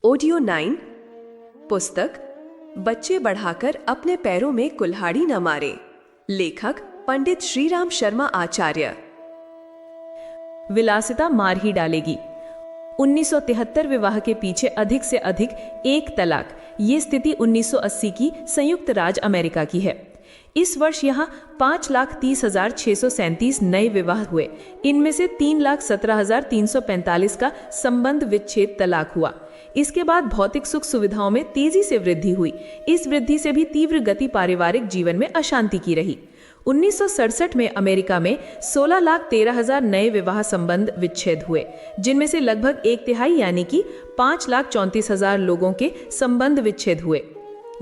Audio 9 पुस्तक बच्चे बढ़ाकर अपने पैरों में कुल्हाड़ी न मारे। लेखक पंडित श्रीराम शर्मा आचार्य। विलासिता मार ही डालेगी। 1973 विवाह के पीछे अधिक से अधिक एक तलाक, ये स्थिति 1980 की संयुक्त राज्य अमेरिका की है। इस वर्ष यहाँ 5,30,637 नए विवाह हुए। इनमें से 3,17,345 का संबंध विच्छेद तलाक हुआ। इसके बाद भौतिक सुख सुविधाओं में तेजी से वृद्धि हुई। इस वृद्धि से भी तीव्र गति पारिवारिक जीवन में अशांति की रही। 1967 में अमेरिका में 16,13,000 नए विवाह संबंध विच्छेद हुए, जिनमें से लगभग एक तिहाई यानी कि 5,34,000 लोगों के संबंध विच्छेद हुए।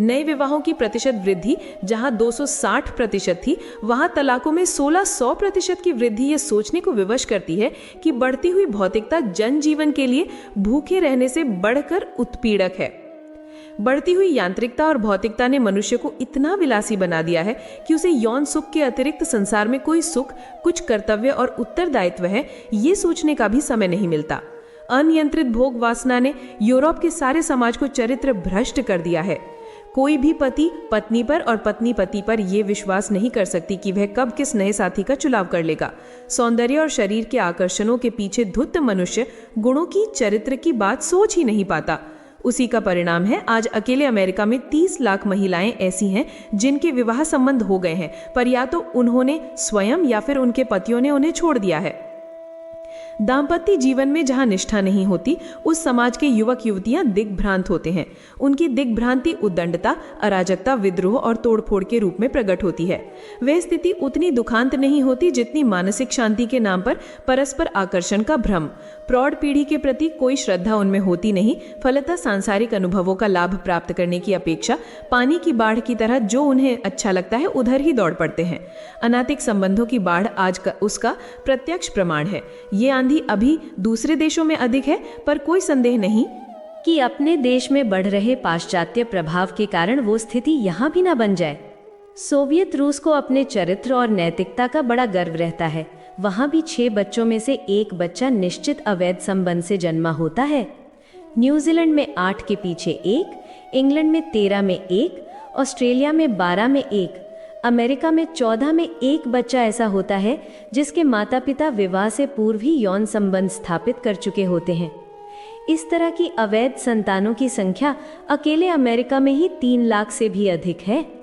नए विवाहों की प्रतिशत वृद्धि जहां 260% थी, वहां तलाकों में 1600% की वृद्धि ये सोचने को विवश करती है कि बढ़ती हुई भौतिकता जनजीवन के लिए भूखे रहने से बढ़कर उत्पीड़क है। बढ़ती हुई यांत्रिकता और भौतिकता ने मनुष्य को इतना विलासी बना दिया है कि उसे यौन सुख के अतिरिक्त संसार में कोई सुख, कुछ कर्तव्य और उत्तरदायित्व है, ये सोचने का भी समय नहीं मिलता। अनियंत्रित भोग वासना ने यूरोप के सारे समाज को चरित्र भ्रष्ट कर दिया है। कोई भी पति पत्नी पर और पत्नी पति पर यह विश्वास नहीं कर सकती कि वह कब किस नए साथी का चुनाव कर लेगा। सौंदर्य और शरीर के आकर्षणों के पीछे धुत मनुष्य गुणों की, चरित्र की बात सोच ही नहीं पाता। उसी का परिणाम है आज अकेले अमेरिका में 30 लाख महिलाएं ऐसी हैं जिनके विवाह संबंध हो गए हैं, पर या तो उन्होंने स्वयं या फिर उनके पतियों ने उन्हें छोड़ दिया है। दाम्पत्य जीवन में जहां निष्ठा नहीं होती, उस समाज के युवक युवतियां दिग्भ्रांत होते हैं। उनकी दिग्भ्रांति उद्दंडता, अराजकता, विद्रोह और तोड़फोड़ के रूप में प्रकट होती है। वह स्थिति उतनी दुखांत नहीं होती जितनी मानसिक शांति के नाम पर परस्पर आकर्षण का भ्रम। प्रौढ़ पीढ़ी के प्रति कोई श्रद्धा उनमें होती नहीं। फलतः सांसारिक अनुभवों का लाभ प्राप्त करने की अपेक्षा पानी की बाढ़ की तरह जो उन्हें अच्छा लगता है उधर ही दौड़ पड़ते हैं। अनैतिक संबंधों की बाढ़ आज का उसका प्रत्यक्ष प्रमाण है। ये आंधी अभी दूसरे देशों में अधिक है, पर कोई संदेह नहीं कि अपने देश में बढ़ रहे पाश्चात्य प्रभाव के कारण वो स्थिति यहाँ भी न बन जाए। सोवियत रूस को अपने चरित्र और नैतिकता का बड़ा गर्व रहता है। वहाँ भी 6 बच्चों में से एक बच्चा निश्चित अवैध संबंध से जन्मा होता है। न्यूजीलैंड में 8 के पीछे 1, इंग्लैंड में 13 में 1, ऑस्ट्रेलिया में 12 में 1, अमेरिका में 14 में 1 बच्चा ऐसा होता है जिसके माता पिता विवाह से पूर्व ही यौन संबंध स्थापित कर चुके होते हैं। इस तरह की अवैध संतानों की संख्या अकेले अमेरिका में ही 3 लाख से भी अधिक है।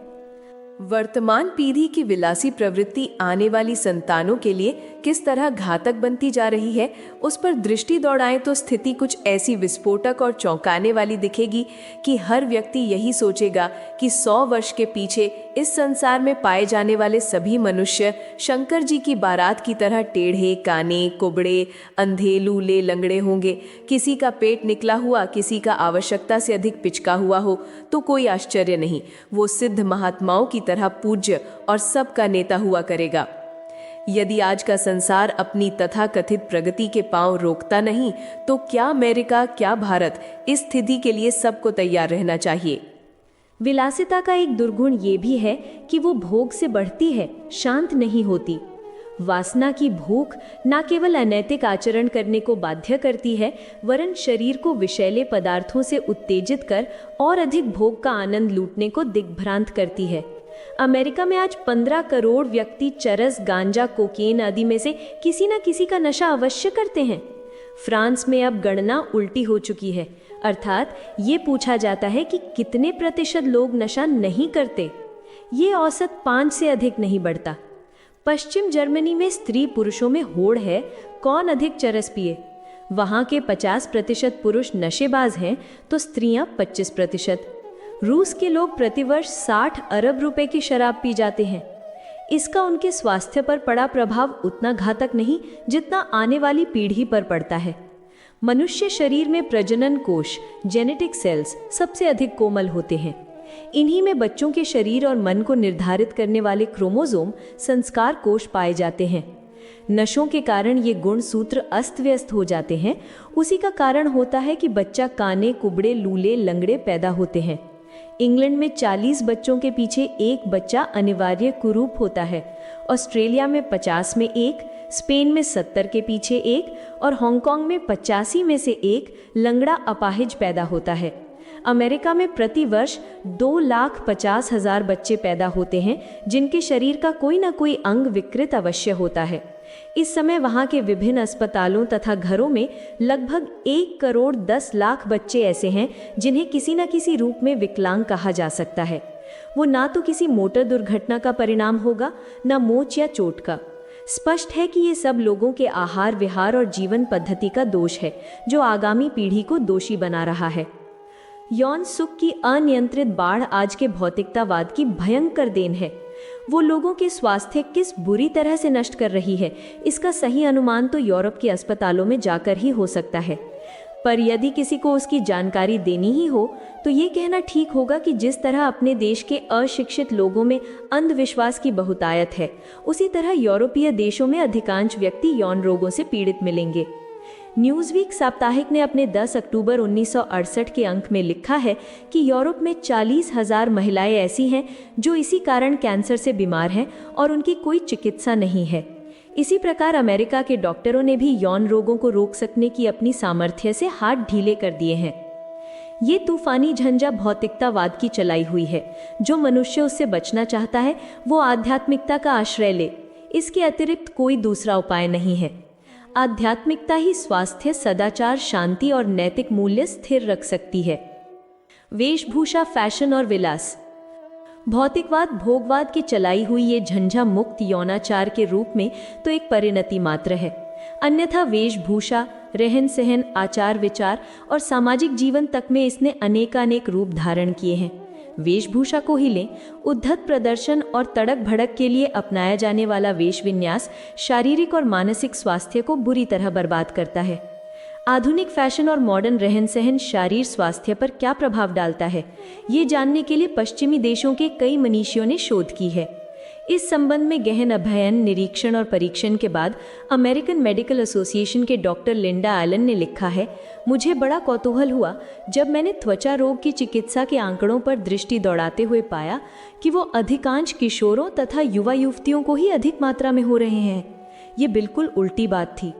वर्तमान पीढ़ी की विलासी प्रवृत्ति आने वाली संतानों के लिए किस तरह घातक बनती जा रही है, उस पर दृष्टि दौड़ाएं तो स्थिति कुछ ऐसी विस्फोटक और चौंकाने वाली दिखेगी कि हर व्यक्ति यही सोचेगा कि 100 वर्ष के पीछे इस संसार में पाए जाने वाले सभी मनुष्य शंकर जी की बारात की तरह टेढ़े, काने, कुबड़े, अंधे, लूले, लंगड़े होंगे। किसी का पेट निकला हुआ, किसी का आवश्यकता से अधिक पिचका हुआ हो तो कोई आश्चर्य नहीं, वो सिद्ध महात्माओं की तरह पूज्य और सबका नेता हुआ करेगा। यदि आज का संसार अपनी तथाकथित प्रगति के पांव रोकता नहीं, तो क्या अमेरिका, क्या भारत इस स्थिति के लिए सबको तैयार रहना चाहिए। विलासिता का एक दुर्गुण ये भी है कि वो भोग से बढ़ती है, शांत नहीं होती। वासना की भूख न केवल अनैतिक आचरण करने को बाध्य करती है, वरन शरीर को विषैले पदार्थों से उत्तेजित कर और अधिक भोग का आनंद लूटने को दिग्भ्रांत करती है। अमेरिका में आज 15 करोड़ व्यक्ति चरस, गांजा, कोकेन आदि में से किसी न किसी का नशा अवश्य करते हैं। फ्रांस में अब गणना उल्टी हो चुकी है, अर्थात ये पूछा जाता है कि कितने प्रतिशत लोग नशा नहीं करते। ये औसत 5 से अधिक नहीं बढ़ता। पश्चिम जर्मनी में स्त्री पुरुषों में होड़ है, कौन अधिक चरस पिए। वहाँ के 50% पुरुष नशेबाज हैं तो स्त्रियां 25%। रूस के लोग प्रतिवर्ष 60 अरब रुपए की शराब पी जाते हैं। इसका उनके स्वास्थ्य पर पड़ा प्रभाव उतना घातक नहीं जितना आने वाली पीढ़ी पर पड़ता है। मनुष्य शरीर में प्रजनन कोश, जेनेटिक सेल्स सबसे अधिक कोमल होते हैं। इन्हीं में बच्चों के शरीर और मन को निर्धारित करने वाले क्रोमोसोम, संस्कार कोश पाए जाते हैं। नशों के कारण ये गुण सूत्र अस्त व्यस्त हो जाते हैं। उसी का कारण होता है कि बच्चा काने, कुबड़े, लूले, लंगड़े पैदा होते हैं। इंग्लैंड में 40 बच्चों के पीछे 1 बच्चा अनिवार्य कुरूप होता है। ऑस्ट्रेलिया में 50 में 1, स्पेन में 70 के पीछे एक और हांगकांग में 85 में से एक लंगड़ा अपाहिज पैदा होता है। अमेरिका में प्रति वर्ष 2,50,000 बच्चे पैदा होते हैं जिनके शरीर का कोई ना कोई अंग विकृत अवश्य होता है। इस समय वहाँ के विभिन्न अस्पतालों तथा घरों में लगभग 1,10,00,000 बच्चे ऐसे हैं जिन्हें किसी न किसी रूप में विकलांग कहा जा सकता है। वो ना तो किसी मोटर दुर्घटना का परिणाम होगा, न मोच या चोट का। स्पष्ट है कि ये सब लोगों के आहार विहार और जीवन पद्धति का दोष है जो आगामी पीढ़ी को दोषी बना रहा है। यौन सुख की अनियंत्रित बाढ़ आज के भौतिकतावाद की भयंकर देन है। वो लोगों के स्वास्थ्य किस बुरी तरह से नष्ट कर रही है, इसका सही अनुमान तो यूरोप के अस्पतालों में जाकर ही हो सकता है। पर यदि किसी को उसकी जानकारी देनी ही हो तो ये कहना ठीक होगा कि जिस तरह अपने देश के अशिक्षित लोगों में अंधविश्वास की बहुतायत है, उसी तरह यूरोपीय देशों में अधिकांश व्यक्ति यौन रोगों से पीड़ित मिलेंगे। न्यूज़वीक साप्ताहिक ने अपने 10 अक्टूबर 1968 के अंक में लिखा है कि यूरोप में 40,000 महिलाएं ऐसी हैं जो इसी कारण कैंसर से बीमार हैं और उनकी कोई चिकित्सा नहीं है। इसी प्रकार अमेरिका के डॉक्टरों ने भी यौन रोगों को रोक सकने की अपनी सामर्थ्य से हाथ ढीले कर दिए हैं। ये तूफानी झंझा भौतिकतावाद की चलाई हुई है। जो मनुष्य उससे बचना चाहता है वो आध्यात्मिकता का आश्रय ले, इसके अतिरिक्त कोई दूसरा उपाय नहीं है। आध्यात्मिकता ही स्वास्थ्य, सदाचार, शांति और नैतिक मूल्य स्थिर रख सकती है। वेशभूषा, फैशन और विलास। भौतिकवाद भोगवाद की चलाई हुई ये झंझा मुक्त यौनाचार के रूप में तो एक परिणति मात्र है, अन्यथा वेशभूषा, रहन सहन, आचार विचार और सामाजिक जीवन तक में इसने अनेकानेक रूप धारण किए हैं। वेशभूषा को ही लें, उद्धत प्रदर्शन और तड़क भड़क के लिए अपनाया जाने वाला वेश विन्यास शारीरिक और मानसिक स्वास्थ्य को बुरी तरह बर्बाद करता है। आधुनिक फैशन और मॉडर्न रहन सहन शारीरिक स्वास्थ्य पर क्या प्रभाव डालता है, ये जानने के लिए पश्चिमी देशों के कई मनीषियों ने शोध की है। इस संबंध में गहन अध्ययन, निरीक्षण और परीक्षण के बाद अमेरिकन मेडिकल एसोसिएशन के डॉक्टर लिंडा एलन ने लिखा है, मुझे बड़ा कौतूहल हुआ जब मैंने त्वचा रोग की चिकित्सा के आंकड़ों पर दृष्टि दौड़ाते हुए पाया कि वो अधिकांश किशोरों तथा युवा युवतियों को ही अधिक मात्रा में हो रहे हैं। ये बिल्कुल उल्टी बात थी।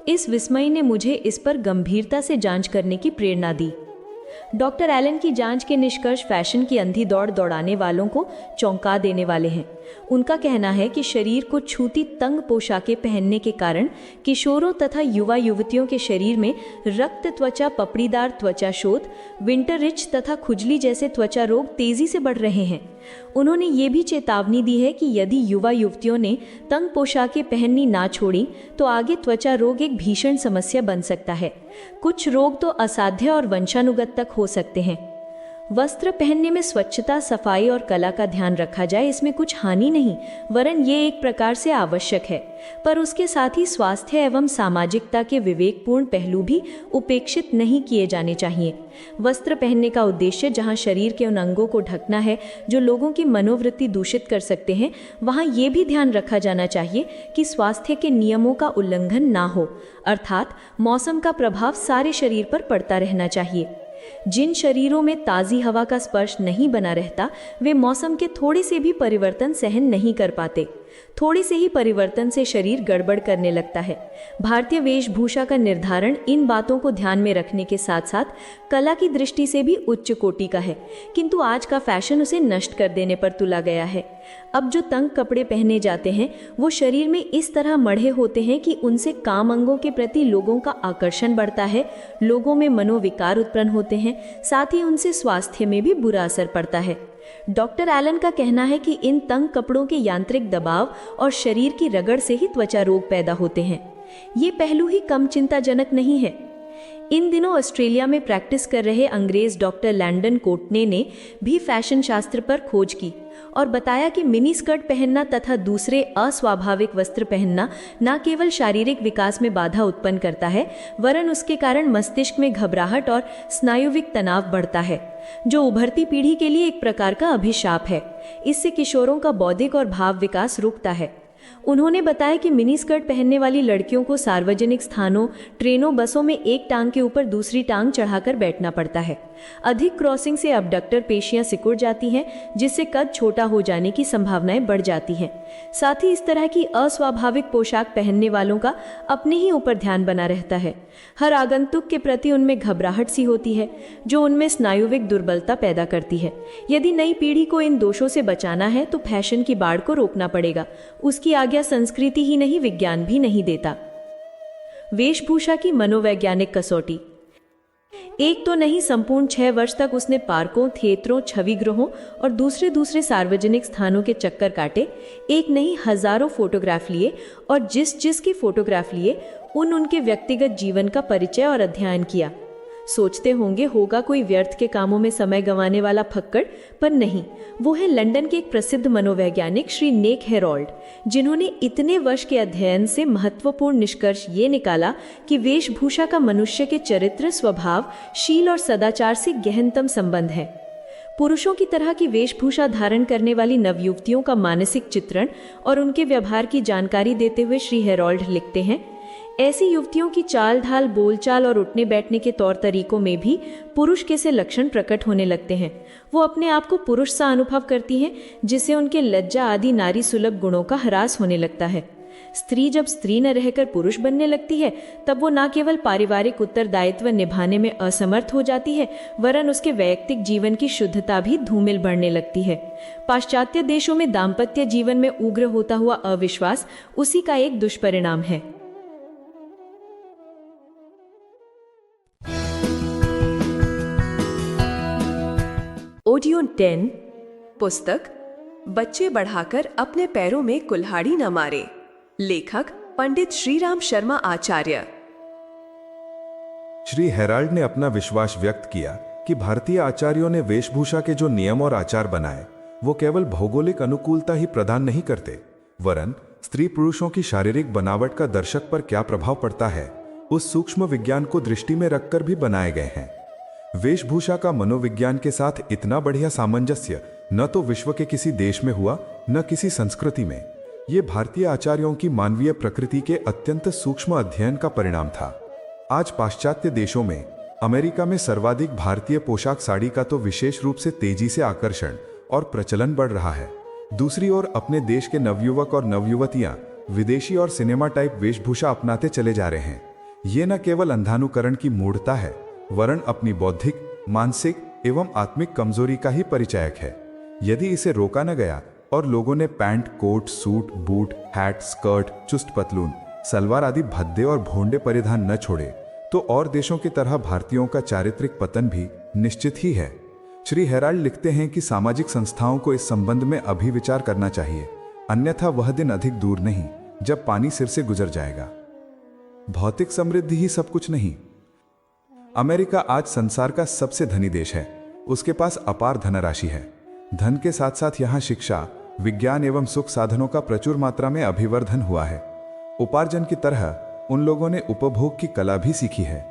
इस विस्मय ने मुझे इस पर गंभीरता से जांच करने की प्रेरणा दी। डॉक्टर एलन की जांच के निष्कर्ष फैशन की अंधी दौड़ दौड़ाने वालों को चौंका देने वाले हैं। उनका कहना है कि शरीर को छूती तंग पोशाकें पहनने के कारण किशोरों तथा युवा युवतियों के शरीर में रक्त त्वचा, पपड़ीदार त्वचा शोथ, विंटर रिच तथा खुजली जैसे त्वचा रोग तेजी से बढ़ रहे हैं। उन्होंने ये भी चेतावनी दी है कि यदि युवा युवतियों ने तंग पोशाकें पहननी ना छोड़ी तो आगे त्वचा रोग एक भीषण समस्या बन सकता है। कुछ रोग तो असाध्य और वंशानुगत तक हो सकते हैं। वस्त्र पहनने में स्वच्छता, सफाई और कला का ध्यान रखा जाए, इसमें कुछ हानि नहीं, वरन ये एक प्रकार से आवश्यक है। पर उसके साथ ही स्वास्थ्य एवं सामाजिकता के विवेकपूर्ण पहलू भी उपेक्षित नहीं किए जाने चाहिए। वस्त्र पहनने का उद्देश्य जहाँ शरीर के उन अंगों को ढकना है जो लोगों की मनोवृत्ति दूषित कर सकते हैं, वहाँ ये भी ध्यान रखा जाना चाहिए कि स्वास्थ्य के नियमों का उल्लंघन ना हो, अर्थात मौसम का प्रभाव सारे शरीर पर पड़ता रहना चाहिए। जिन शरीरों में ताज़ी हवा का स्पर्श नहीं बना रहता, वे मौसम के थोड़े से भी परिवर्तन सहन नहीं कर पाते। थोड़े से ही परिवर्तन से शरीर गड़बड़ करने लगता है। भारतीय वेशभूषा का निर्धारण इन बातों को ध्यान में रखने के साथ साथ कला की दृष्टि से भी उच्च कोटि का है, किंतु आज का फैशन उसे नष्ट कर देने पर तुला गया है। अब जो तंग कपड़े पहने जाते हैं वो शरीर में इस तरह मढ़े होते हैं कि उनसे काम अंगों के प्रति लोगों का आकर्षण बढ़ता है, लोगों में मनोविकार उत्पन्न होते हैं, साथ ही उनसे स्वास्थ्य में भी बुरा असर पड़ता है। डॉक्टर एलन का कहना है कि इन तंग कपड़ों के यांत्रिक दबाव और शरीर की रगड़ से ही त्वचा रोग पैदा होते हैं। ये पहलू ही कम चिंताजनक नहीं है। इन दिनों ऑस्ट्रेलिया में प्रैक्टिस कर रहे अंग्रेज डॉक्टर लैंडन कोटने ने भी फैशन शास्त्र पर खोज की और बताया कि मिनी स्कर्ट पहनना तथा दूसरे अस्वाभाविक वस्त्र पहनना न केवल शारीरिक विकास में बाधा उत्पन्न करता है, वरन उसके कारण मस्तिष्क में घबराहट और स्नायुविक तनाव बढ़ता है, जो उभरती पीढ़ी के लिए एक प्रकार का अभिशाप है। इससे किशोरों का बौद्धिक और भाव विकास रुकता है। उन्होंने बताया कि मिनी स्कर्ट पहनने वाली लड़कियों को सार्वजनिक स्थानों, ट्रेनों, बसों में एक टांग के ऊपर दूसरी टांग चढ़ाकर बैठना पड़ता है। अधिक क्रॉसिंग से अबडक्टर पेशियां सिकुड़ जाती हैं, जिससे कद छोटा हो जाने की संभावनाएं बढ़ जाती हैं। साथ ही इस तरह की अस्वाभाविक पोशाक पहनने वालों का अपने ही ऊपर ध्यान बना रहता है। हर आगंतुक के प्रति उनमें घबराहट सी होती है, जो उनमें स्नायुविक दुर्बलता पैदा करती है। यदि नई पीढ़ी को इन दोषों से बचाना है तो फैशन की बाढ़ को रोकना पड़ेगा। उसकी आज्ञा संस्कृति ही नहीं, विज्ञान भी नहीं देता। वेशभूषा की मनोवैज्ञानिक कसौटी। एक तो नहीं, संपूर्ण 6 वर्ष तक उसने पार्कों, थिएटरों, छवि गृहों और दूसरे सार्वजनिक स्थानों के चक्कर काटे। एक नहीं, हजारों फोटोग्राफ लिए और जिस की फोटोग्राफ लिए उनके व्यक्तिगत जीवन का परिचय और अध्ययन किया। सोचते होंगे होगा कोई व्यर्थ के कामों में समय गंवाने वाला फक्कड़, पर नहीं, वो है लंदन के एक प्रसिद्ध मनोवैज्ञानिक श्री नेक हेरोल्ड, जिन्होंने इतने वर्ष के अध्ययन से महत्वपूर्ण निष्कर्ष ये निकाला कि वेशभूषा का मनुष्य के चरित्र, स्वभाव, शील और सदाचार से गहनतम संबंध है। पुरुषों की तरह की वेशभूषा धारण करने वाली नवयुवतियों का मानसिक चित्रण और उनके व्यवहार की जानकारी देते हुए श्री हेरोल्ड लिखते हैं, ऐसी युवतियों की चाल ढाल, बोलचाल और उठने बैठने के तौर तरीकों में भी पुरुष के से लक्षण प्रकट होने लगते हैं। वो अपने आप को पुरुष सा अनुभव करती हैं, जिससे उनके लज्जा आदि नारी सुलभ गुणों का ह्रास होने लगता है। स्त्री जब स्त्री न रहकर पुरुष बनने लगती है, तब वो न केवल पारिवारिक उत्तरदायित्व निभाने में असमर्थ हो जाती है, वरन उसके वैयक्तिक जीवन की शुद्धता भी धूमिल बढ़ने लगती है। पाश्चात्य देशों में दाम्पत्य जीवन में उग्र होता हुआ अविश्वास उसी का एक दुष्परिणाम है। ऑडियो 10 पुस्तक बच्चे बढ़ाकर अपने पैरों में कुल्हाड़ी न मारे। लेखक पंडित श्रीराम शर्मा आचार्य। श्री हेराल्ड ने अपना विश्वास व्यक्त किया कि भारतीय आचार्यों ने वेशभूषा के जो नियम और आचार बनाए वो केवल भौगोलिक अनुकूलता ही प्रदान नहीं करते, वरन स्त्री पुरुषों की शारीरिक बनावट का दर्शक पर क्या प्रभाव पड़ता है, उस सूक्ष्म विज्ञान को दृष्टि में रखकर भी बनाए गए हैं। वेशभूषा का मनोविज्ञान के साथ इतना बढ़िया सामंजस्य न तो विश्व के किसी देश में हुआ, न किसी संस्कृति में। ये भारतीय आचार्यों की मानवीय प्रकृति के अत्यंत सूक्ष्म अध्ययन का परिणाम था। आज पाश्चात्य देशों में, अमेरिका में सर्वाधिक भारतीय पोशाक साड़ी का तो विशेष रूप से तेजी से आकर्षण और प्रचलन बढ़ रहा है। दूसरी ओर अपने देश के नवयुवक और नवयुवतियां विदेशी और सिनेमा टाइप वेशभूषा अपनाते चले जा रहे हैं। ये न केवल अंधानुकरण की मूढ़ता है, वरन अपनी बौद्धिक, मानसिक एवं आत्मिक कमजोरी का ही परिचायक है। यदि इसे रोका न गया और लोगों ने pant, coat, suit, boot, hat, skirt, चुस्त पतलून, सलवार आदि भद्दे और भोंडे परिधान न छोड़े, तो और देशों की तरह भारतीयों का चारित्रिक पतन भी निश्चित ही है। श्री हेराल्ड लिखते हैं कि सामाजिक संस्थाओं को इस संबंध में अभी विचार करना चाहिए, अन्यथा वह दिन अधिक दूर नहीं जब पानी सिर से गुजर जाएगा। भौतिक समृद्धि ही सब कुछ नहीं। अमेरिका आज संसार का सबसे धनी देश है। उसके पास अपार धनराशि है। धन के साथ साथ यहाँ शिक्षा, विज्ञान एवं सुख साधनों का प्रचुर मात्रा में अभिवर्धन हुआ है। उपार्जन की तरह उन लोगों ने उपभोग की कला भी सीखी है।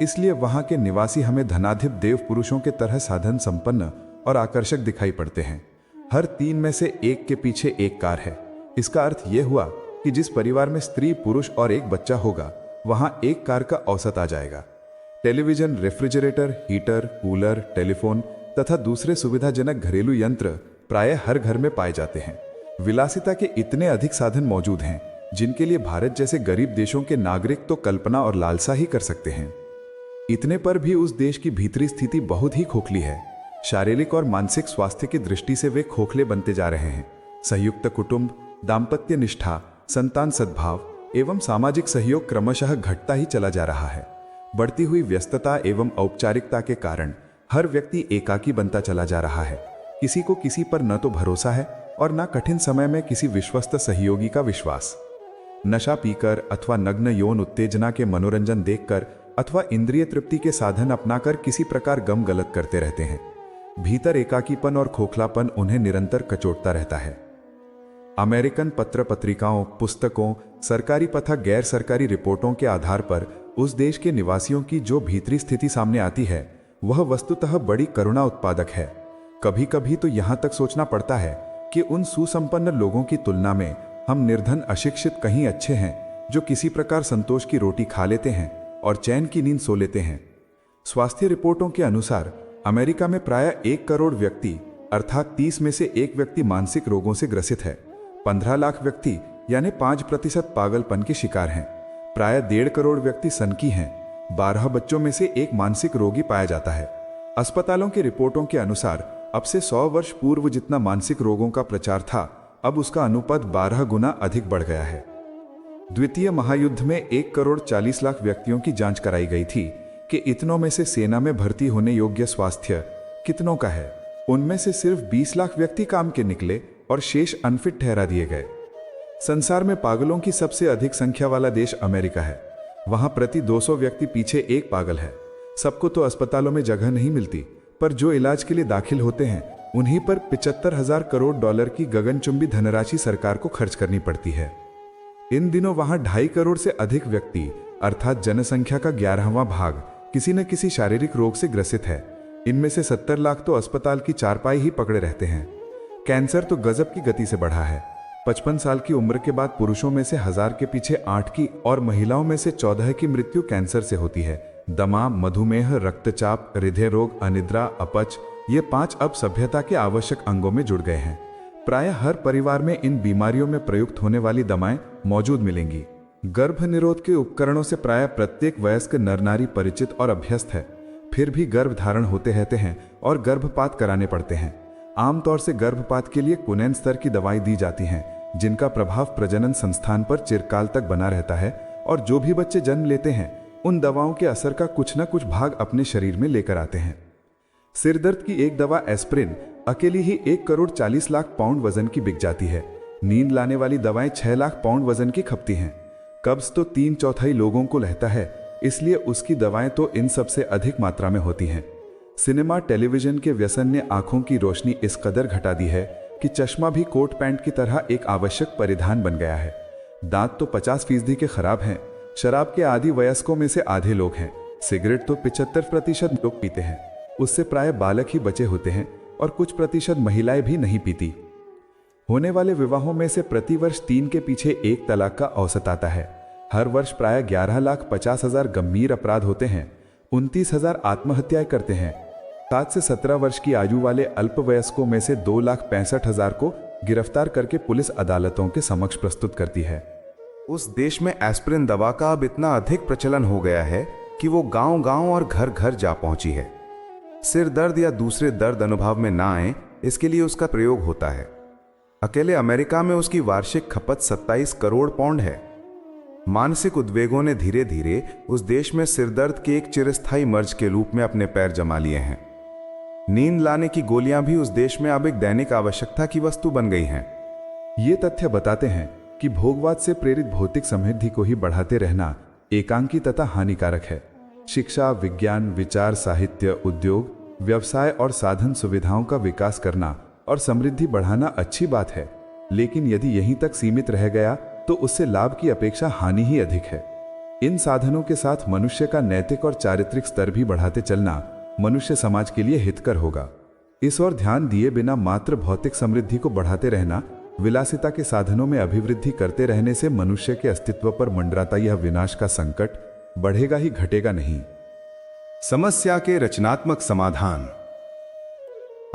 इसलिए वहाँ के निवासी हमें धनाधिप देव पुरुषों के तरह साधन संपन्न और आकर्षक दिखाई पड़ते हैं। हर 3 में से एक के पीछे एक कार है। इसका अर्थ यह हुआ कि जिस परिवार में स्त्री, पुरुष और एक बच्चा होगा, वहाँ एक कार का औसत आ जाएगा। Television, refrigerator, heater, cooler, telephone तथा दूसरे सुविधाजनक घरेलू यंत्र प्रायः हर घर में पाए जाते हैं। विलासिता के इतने अधिक साधन मौजूद हैं जिनके लिए भारत जैसे गरीब देशों के नागरिक तो कल्पना और लालसा ही कर सकते हैं। इतने पर भी उस देश की भीतरी स्थिति बहुत ही खोखली है। शारीरिक और मानसिक स्वास्थ्य की दृष्टि से वे खोखले बनते जा रहे हैं। संयुक्त कुटुंब, दाम्पत्य निष्ठा, संतान सद्भाव एवं सामाजिक सहयोग क्रमशः घटता ही चला जा रहा है। बढ़ती हुई व्यस्तता एवं औपचारिकता के कारण हर व्यक्ति एकाकी बनता चला जा रहा है। किसी को किसी पर न तो भरोसा है और न कठिन समय में किसी विश्वस्त सहयोगी का विश्वास। नशा पीकर अथवा नग्न यौन उत्तेजना के मनोरंजन देखकर अथवा इंद्रिय तृप्ति के साधन अपनाकर किसी प्रकार गम गलत करते रहते हैं। भीतर एकाकीपन और खोखलापन उन्हें निरंतर कचोटता रहता है। अमेरिकन पत्र पत्रिकाओं, पुस्तकों, सरकारी तथा गैर सरकारी रिपोर्टों के आधार पर उस देश के निवासियों की जो भीतरी स्थिति सामने आती है वह वस्तुतः बड़ी करुणा उत्पादक है। कभी कभी तो यहाँ तक सोचना पड़ता है कि उन सुसंपन्न लोगों की तुलना में हम निर्धन अशिक्षित कहीं अच्छे हैं, जो किसी प्रकार संतोष की रोटी खा लेते हैं और चैन की नींद सो लेते हैं। स्वास्थ्य रिपोर्टों के अनुसार अमेरिका में प्रायः 1 करोड़ व्यक्ति अर्थात 30 में से 1 व्यक्ति मानसिक रोगों से ग्रसित है। 15 लाख व्यक्ति यानी 5% पागलपन के शिकार हैं। प्रायः 1.5 करोड़ व्यक्ति सनकी हैं। 12 बच्चों में से 1 मानसिक रोगी पाया जाता है। अस्पतालों की रिपोर्टों के अनुसार अब से 100 वर्ष पूर्व जितना मानसिक रोगों का प्रचार था, अब उसका अनुपात 12 गुना अधिक बढ़ गया है। द्वितीय महायुद्ध में 1 करोड़ 40 लाख व्यक्तियों की जांच कराई गई थी कि इतनों में से सेना में भर्ती होने योग्य स्वास्थ्य कितनों का है। उनमें से सिर्फ 20 लाख व्यक्ति काम के निकले और शेष अनफिट ठहरा दिए गए। संसार में पागलों की सबसे अधिक संख्या वाला देश अमेरिका है। वहां प्रति 200 व्यक्ति पीछे 1 पागल है। सबको तो अस्पतालों में जगह नहीं मिलती, पर जो इलाज के लिए दाखिल होते हैं उन्हीं पर 75,000 करोड़ डॉलर की गगनचुंबी धनराशि सरकार को खर्च करनी पड़ती है। इन दिनों वहां 2.5 करोड़ से अधिक व्यक्ति अर्थात जनसंख्या का 11वां भाग किसी न किसी शारीरिक रोग से ग्रसित है। इनमें से 70 लाख तो अस्पताल की चारपाई ही पकड़े रहते हैं। कैंसर तो गजब की गति से बढ़ा है। 55 साल की उम्र के बाद पुरुषों में से 1000 के पीछे 8 की और महिलाओं में से 14 की मृत्यु कैंसर से होती है। दमा, मधुमेह, रक्तचाप, हृदय रोग, अनिद्रा, अपच ये 5 अब सभ्यता के आवश्यक अंगों में जुड़ गए हैं। प्रायः हर परिवार में इन बीमारियों में प्रयुक्त होने वाली दवाएं मौजूद मिलेंगी। गर्भ निरोध के उपकरणों से प्रायः प्रत्येक वयस्क नर नारी परिचित और अभ्यस्त है। फिर भी गर्भ धारण होते रहते हैं और गर्भपात कराने पड़ते हैं। आमतौर से गर्भपात के लिए कुनैन स्तर की दवाई दी जाती हैं, जिनका प्रभाव प्रजनन संस्थान पर चिरकाल तक बना रहता है और जो भी बच्चे जन्म लेते हैं उन दवाओं के असर का कुछ न कुछ भाग अपने शरीर में लेकर आते हैं। सिरदर्द की एक दवा एस्प्रिन अकेली ही 1 करोड़ 40 लाख पाउंड वजन की बिक जाती है। नींद लाने वाली दवाएं 6 लाख पाउंड वजन की खपती हैं। कब्ज तो 3/4 लोगों को रहता है, इसलिए उसकी दवाएं तो इन सबसे अधिक मात्रा में होती हैं। सिनेमा टेलीविजन के व्यसन ने आंखों की रोशनी इस कदर घटा दी है कि चश्मा भी कोट पैंट की तरह एक आवश्यक परिधान बन गया है। दांत तो 50% के खराब हैं। शराब के आदि वयस्कों में से आधे लोग हैं। सिगरेट तो 75% लोग पीते हैं। उससे प्राय बालक ही बचे होते हैं और कुछ प्रतिशत महिलाएं भी नहीं पीती। होने वाले विवाहों में से प्रतिवर्ष 3 के पीछे 1 तलाक का औसत आता है। हर वर्ष प्राय 11,50,000 गंभीर अपराध होते हैं। 29,000 आत्महत्याएं करते हैं। 7 से 17 वर्ष की आयु वाले अल्पवयस्कों में से 2,65,000 को गिरफ्तार करके पुलिस अदालतों के समक्ष प्रस्तुत करती है। उस देश में एस्प्रिन दवा का अब इतना अधिक प्रचलन हो गया है कि वो गांव-गांव और घर-घर जा पहुंची है। सिर दर्द या दूसरे दर्द अनुभव में ना आए, इसके लिए उसका प्रयोग होता है। अकेले अमेरिका में उसकी वार्षिक खपत 27 करोड़ पाउंड है। मानसिक उद्वेगों ने धीरे धीरे उस देश में सिरदर्द के एक चिरस्थायी मर्ज के रूप में अपने पैर जमा लिए हैं। नींद लाने की गोलियां भी उस देश में अब एक दैनिक आवश्यकता की वस्तु बन गई हैं। ये तथ्य बताते हैं कि भोगवाद से प्रेरित भौतिक समृद्धि को ही बढ़ाते रहना एकांकी तथा हानिकारक है। शिक्षा, विज्ञान, विचार, साहित्य, उद्योग, व्यवसाय और साधन सुविधाओं का विकास करना और समृद्धि बढ़ाना अच्छी बात है, लेकिन यदि यहीं तक सीमित रह गया तो उससे लाभ की अपेक्षा हानि ही अधिक है। इन साधनों के साथ मनुष्य का नैतिक और चारित्रिक स्तर भी बढ़ाते चलना मनुष्य समाज के लिए हितकर होगा। इस ओर ध्यान दिए बिना मात्र भौतिक समृद्धि को बढ़ाते रहना, विलासिता के साधनों में अभिवृद्धि करते रहने से मनुष्य के अस्तित्व पर मंडराता यह विनाश का संकट बढ़ेगा ही घटेगा नहीं। समस्या के रचनात्मक समाधान।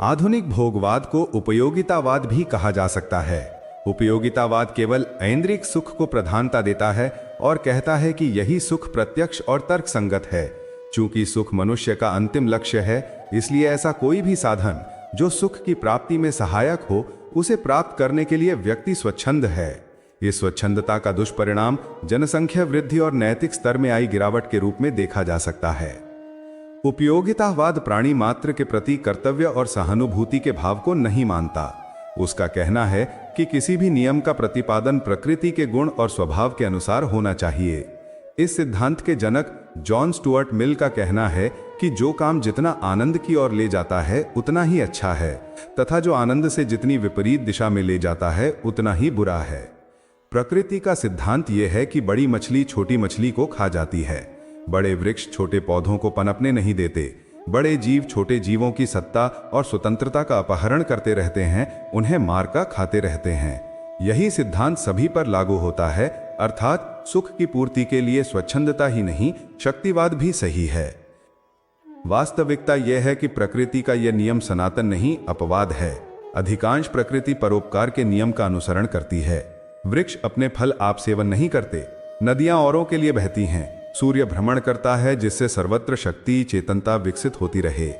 आधुनिक भोगवाद को उपयोगितावाद भी कहा जा सकता है। उपयोगितावाद केवल ऐन्द्रिक सुख को प्रधानता देता है और कहता है कि यही सुख प्रत्यक्ष और तर्कसंगत है। चूंकि सुख मनुष्य का अंतिम लक्ष्य है, इसलिए ऐसा कोई भी साधन जो सुख की प्राप्ति में सहायक हो, उसे प्राप्त करने के लिए व्यक्ति स्वच्छंद है। इस स्वच्छंदता का दुष्परिणाम जनसंख्या वृद्धि और नैतिक स्तर में आई गिरावट के रूप में देखा जा सकता है। उपयोगितावाद प्राणी मात्र के प्रति कर्तव्य और सहानुभूति के भाव को नहीं मानता। उसका कहना है कि किसी भी नियम का प्रतिपादन प्रकृति के गुण और स्वभाव के अनुसार होना चाहिए। इस सिद्धांत के जनक जॉन स्टुअर्ट मिल का कहना है कि जो काम जितना आनंद की ओर ले जाता है उतना ही अच्छा है, तथा जो आनंद से जितनी विपरीत दिशा में ले जाता है उतना ही बुरा है। प्रकृति का सिद्धांत यह है कि बड़ी मछली छोटी मछली को खा जाती है, बड़े वृक्ष छोटे पौधों को पनपने नहीं देते, बड़े जीव छोटे जीवों की सत्ता और स्वतंत्रता का अपहरण करते रहते हैं, उन्हें मारकर खाते रहते हैं। यही सिद्धांत सभी पर लागू होता है, अर्थात सुख की पूर्ति के लिए स्वच्छंदता ही नहीं, शक्तिवाद भी सही है। वास्तविकता यह है कि प्रकृति का यह नियम सनातन नहीं, अपवाद है। अधिकांश प्रकृति परोपकार के नियम का अनुसरण करती है। वृक्ष अपने फल आप सेवन नहीं करते, नदियां औरों के लिए बहती हैं, सूर्य भ्रमण करता है जिससे सर्वत्र शक्ति चेतनता विकसित होती रहे।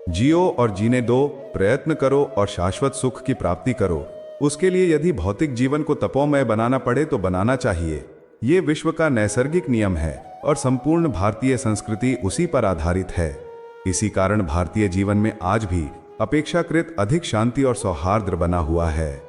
जियो और जीने दो, प्रयत्न करो और शाश्वत सुख की प्राप्ति करो। उसके लिए यदि भौतिक जीवन को तपोमय बनाना पड़े तो बनाना चाहिए। ये विश्व का नैसर्गिक नियम है और संपूर्ण भारतीय संस्कृति उसी पर आधारित है। इसी कारण भारतीय जीवन में आज भी अपेक्षाकृत अधिक शांति और सौहार्द बना हुआ है।